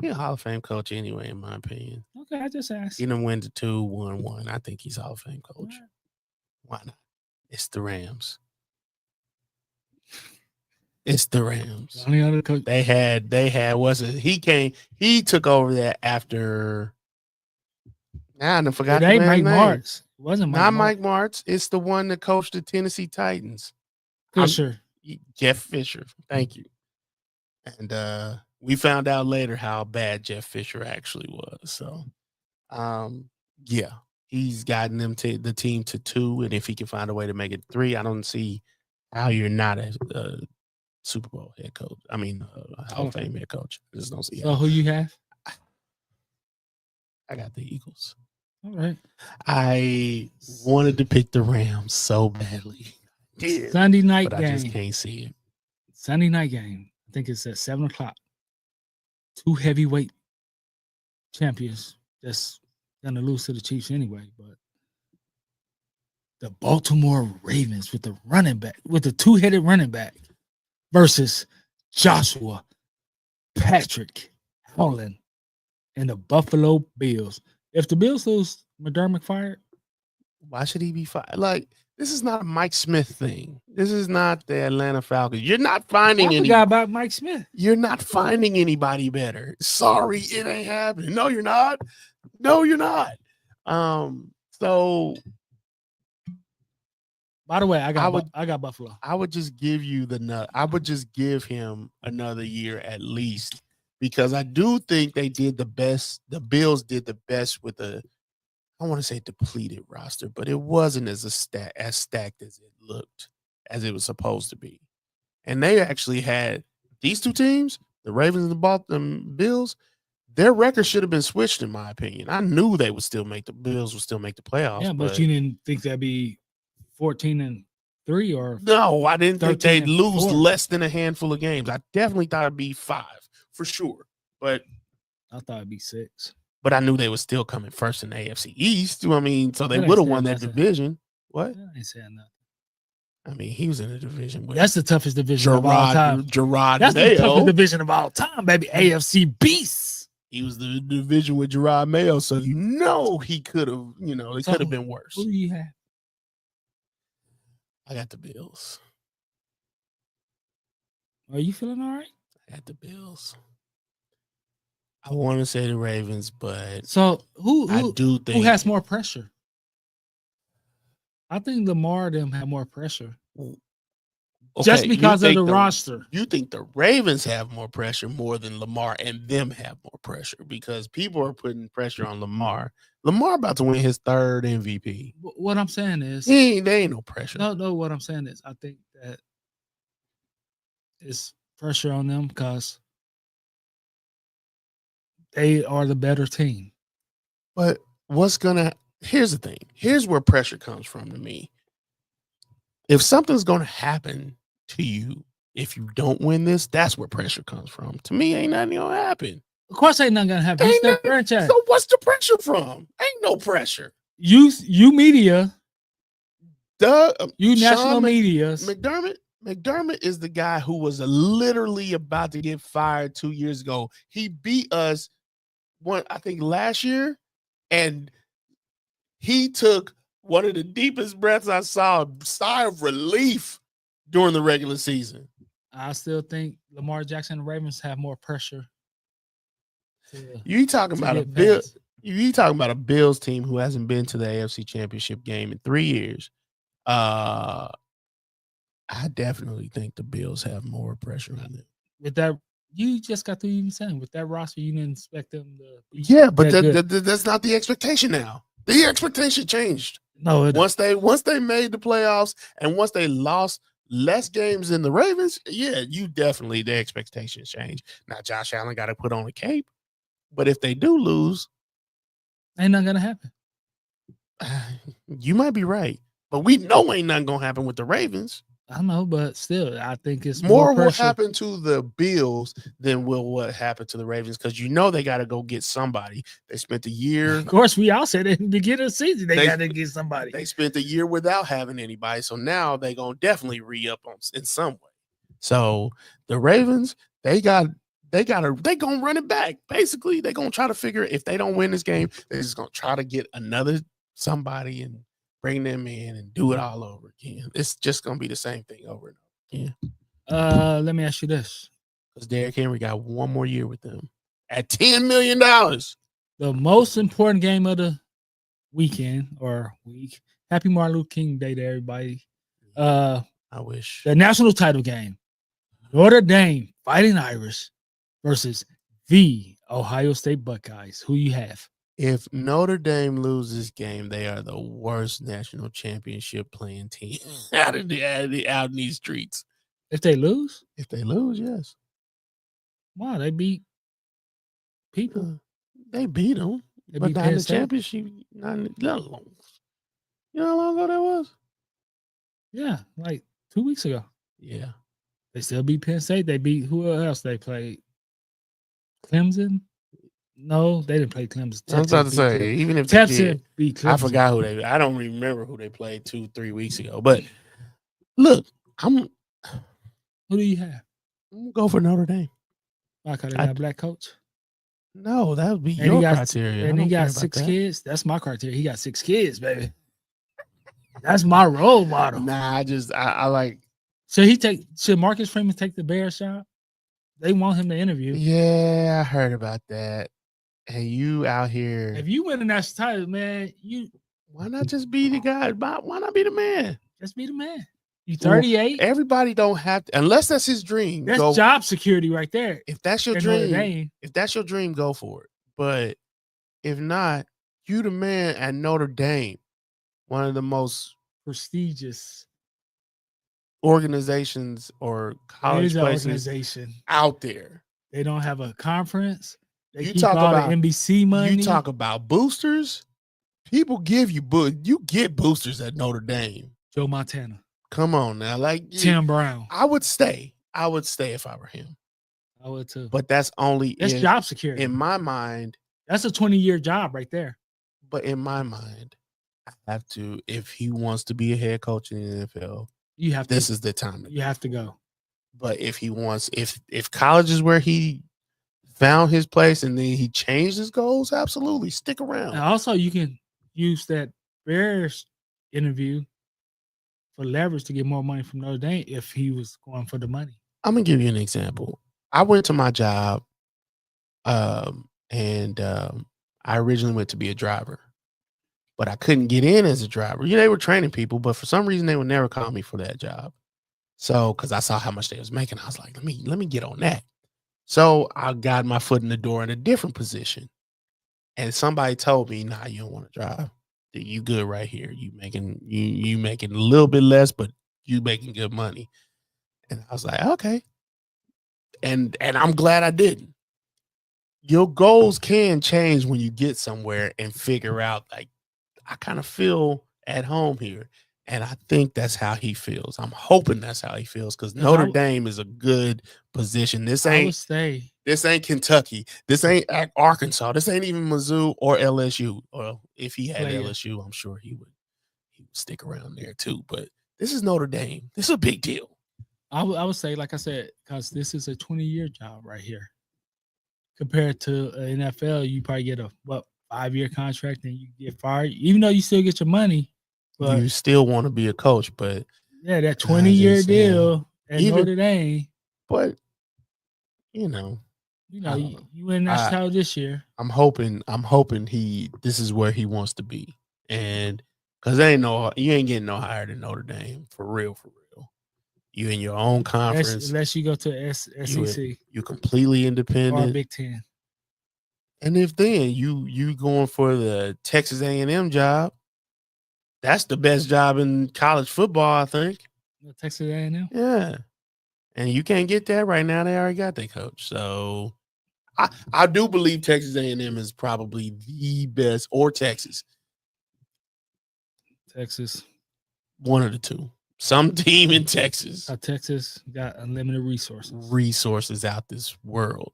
He's a Hall of Fame coach anyway, in my opinion. Okay, I just asked. He done win to 2-1-1. I think he's a Hall of Fame coach. Right. Why not? It's the Rams. It's the Rams. The only other coach they had he took over that after I forgot the man's Mike name. Martz. It wasn't Mike Not Martz. Mike Martz. It's the one that coached the Tennessee Titans. Fisher. Jeff Fisher. Thank you. And we found out later how bad Jeff Fisher actually was. So, yeah, he's gotten them to the team to 2, and if he can find a way to make it 3, I don't see how you're not a Super Bowl head coach. I mean, Hall of Fame head coach. I just don't see So how. who you have? I got the Eagles. All right. I wanted to pick the Rams so badly. Did, Sunday night but game. I just can't see it. Sunday night game. I think it's at 7:00. 2 heavyweight champions that's gonna lose to the Chiefs anyway. But the Baltimore Ravens with the running back, with the 2-headed running back, versus Joshua Patrick Holland and the Buffalo Bills. If the Bills lose, McDermott fired. Why should he be fired? Like, this is not a Mike Smith thing. This is not the Atlanta Falcons. You're not finding I any. forgot about Mike Smith. You're not finding anybody better. Sorry, it ain't happening. No, you're not. No, you're not. So By the way, I got Buffalo. I would just give you the nut. I would just give him another year at least, because I do think they did the best. The Bills did the best with a, I want to say depleted roster, but it wasn't as stacked as it looked, as it was supposed to be. And they actually had these two teams, the Ravens and the Bills. Their record should have been switched, in my opinion. I knew they would still make the Bills would still make the playoffs. Yeah, but you didn't think that'd be 14-3 or no, I didn't think they'd lose 13-4. less than a handful of games. I definitely thought it'd be 5 for sure. But I thought it'd be 6. But I knew they were still coming first in the AFC East. I mean, so they That ain't would have saying won that nothing. division. What? I ain't saying nothing. I mean, he was in a division with That's the toughest division of all time. Gerard That's the Mayo. toughest division of all time, baby. AFC beasts. He was the division with Gerard Mayo, so he could have, it So could have been worse. Who do you have? I got the Bills. Are you feeling all right? I got the Bills. I want to say the Ravens, but So I do think who has more pressure? I think Lamar them have more pressure. Just Okay, because you of the think roster. You think the Ravens have more pressure more than Lamar and them have more pressure, because people are putting pressure on Lamar. Lamar about to win his 3rd MVP. What I'm saying is, There ain't no pressure. no. What I'm saying is, I think that it's pressure on them because they are the better team. But here's the thing. Here's where pressure comes from to me. If something's going to happen to you, if you don't win this, that's where pressure comes from. To me, ain't nothing going to happen. Of course, ain't nothing gonna happen. It's their franchise. So what's the pressure from? Ain't no pressure. You media, You national media. McDermott is the guy who was literally about to get fired 2 years ago. He beat us I think last year, and he took one of the deepest breaths I saw, a sigh of relief during the regular season. I still think Lamar Jackson and the Ravens have more pressure. You talking about a Bills team who hasn't been to the AFC Championship game in 3 years. I definitely think the Bills have more pressure on them. With that, you just got to even saying with that roster, you didn't expect them to be. Yeah, but that that's not the expectation now. The expectation changed. No, once they made the playoffs and once they lost less games than the Ravens, the expectations change. Now Josh Allen got to put on a cape, but if they do lose, ain't nothing gonna happen. You might be right, but we know ain't nothing gonna happen with the Ravens. I know, but still, I think it's more will pressure. happen to the Bills than what happened to the Ravens, because they got to go get somebody. They spent a year. Of course, we all said at the beginning of the season they got to get somebody. They spent a year without having anybody, so now they gonna definitely re-up in some way. So the Ravens, they gonna run it back. Basically, they gonna try to figure, if they don't win this game, they're just gonna try to get another somebody and bring them in and do it all over again. It's just gonna be the same thing over and over again. Let me ask you this: because Derrick Henry got one more year with them at $10 million. The most important game of the weekend or week. Happy Martin Luther King Day to everybody. I I wish. The national title game. Notre Dame Fighting Irish versus the Ohio State Buckeyes. Who you have? If Notre Dame loses this game, they are the worst national championship playing team out in these streets. If they lose? If they lose, yes. Wow, they beat people. They beat them. They But beat not Penn in the State. championship. Not in the, you know how long ago that was? Yeah, like 2 weeks ago. Yeah. They still beat Penn State. They beat who else they played? Clemson? No, they didn't play Clemson. I was about to beat say, Clemson. even if they Texas did, beat Clemson. I forgot who they. I don't remember who they played 2-3 weeks ago. But look, I'm Who do you have? gonna go for Notre Dame. Why? Because they got a black coach. No, that would be And your he got, criteria. and he got 6 kids. That's my criteria. He got 6 kids, baby. That's my role model. Nah, I like. Should Marcus Freeman take the Bears shot? They want him to interview. Yeah, I heard about that. And you out here. If you win the national title, man, Why not just be the guy? Why not be the man? just be the man. You 38. Everybody don't have to, unless that's his dream. That's job security right there. If that's your in Notre dream, Dame. if that's your dream, go for it. But if not, you the man at Notre Dame, one of the most Prestigious organizations or It college is an places organization. out there. They don't have a conference. They You keep talk all about- the NBC money. You talk about boosters. People give you you get boosters at Notre Dame. Joe Montana, Come on now, like Tim Brown. I would stay. I would stay if I were him. I would too. But that's only That's job security. in my mind. That's a 20-year job right there. But in my mind, I have to. If he wants to be a head coach in the NFL, You have to. this is the time. You have to go. But if he wants, if college is where he found his place and then he changed his goals, absolutely stick around. And also, you can use that Bears interview for leverage to get more money from Notre Dame if he was going for the money. I'm gonna give you an example. I went to my job, and I originally went to be a driver, but I couldn't get in as a driver. They were training people, but for some reason they would never call me for that job. So, because I saw how much they was making, I was like, let me get on that. So I got my foot in the door in a different position, and somebody told me, "Nah, you don't want to drive. You good right here. You making a little bit less, but you making good money." And I was like, okay. And I'm glad I didn't. Your goals can change when you get somewhere and figure out, like, I kind of feel at home here. And I think that's how he feels. I'm hoping that's how he feels, because Notre Dame is a good position. This ain't Kentucky. This ain't Arkansas. This ain't even Mizzou or LSU. Or if he had LSU, I'm sure he would stick around there too. But this is Notre Dame. This is a big deal. I would say, like I said, because this is a 20-year job right here. Compared to NFL, you probably get a 5-year contract and you get fired, even though you still get your money. But you still want to be a coach, but yeah, that 20-year deal at Notre Dame. But you win national title this year. I'm hoping this is where he wants to be, and because you ain't getting no higher than Notre Dame for real. You in your own conference, unless you go to SEC. You completely independent or Big Ten. And if then you going for the Texas A&M job, that's the best job in college football, I think. Texas A&M? Yeah. And you can't get that right now. They already got their coach. So I do believe Texas A&M is probably the best, or Texas. One of the two. Some team in Texas. Texas got unlimited resources. Resources out this world.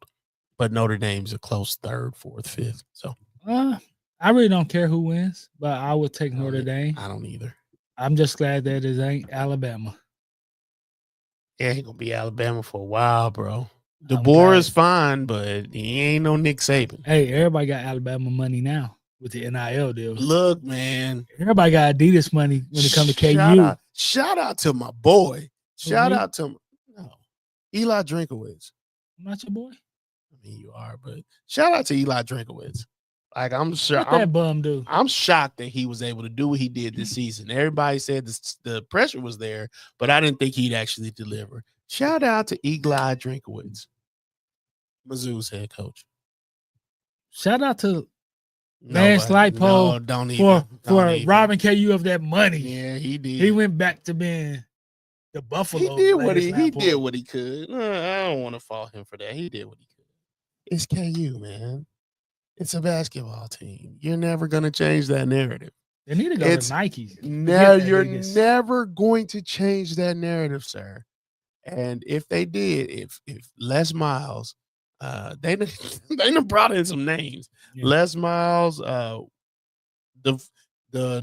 But Notre Dame's a close 3rd, 4th, 5th. So I really don't care who wins, but I would take Notre Dame. I don't either. I'm just glad that it ain't Alabama. Yeah, he gonna be Alabama for a while, bro. DeBoer is fine, but he ain't no Nick Saban. Hey, everybody got Alabama money now with the NIL deal. Look, man. Everybody got Adidas money when it comes to KU. Shout out to my boy. Shout out to Eli Drinkowitz. I'm not your boy. I mean, you are, but shout out to Eli Drinkowitz. Like I'm sure What that bum do? I'm shocked that he was able to do what he did this season. Everybody said the pressure was there, but I didn't think he'd actually deliver. Shout out to Eli Drinkowitz, Mizzou's head coach. Shout out to No, Lance Lightpole don't for even. robbing KU of that money. Yeah, he did. He went back to being the Buffalo. He did what Lance he Lightpole. did what he could. I don't want to fault him for that. He did what he could. It's KU, man. It's a basketball team. You're never going to change that narrative. They need to go to Nike. No, you're never going to change that narrative, sir. And if they did, if Les Miles, they done brought in some names. Yeah. Les Miles, the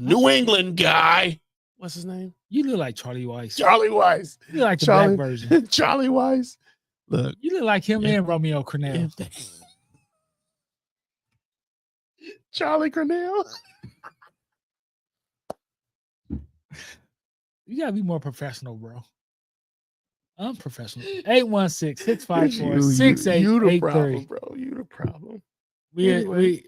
New England guy. What's his name? You look like Charlie Weiss. Charlie Weiss. You look like the black version. Charlie Weiss. Look, you look like him and Romeo Cornell. Charlie Cornell. You gotta be more professional, bro. Unprofessional. 816-654-6883. You the problem, bro. You the problem. We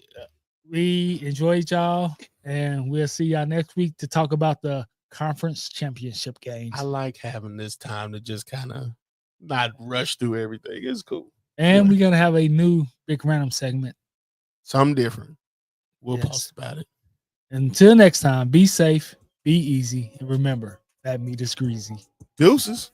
enjoyed y'all, and we'll see y'all next week to talk about the conference championship games. I like having this time to just kind of not rush through everything. It's cool. And we're gonna have a new big random segment. Something different. We'll post about it. Until next time, be safe, be easy, and remember, that meat is greasy. Deuces.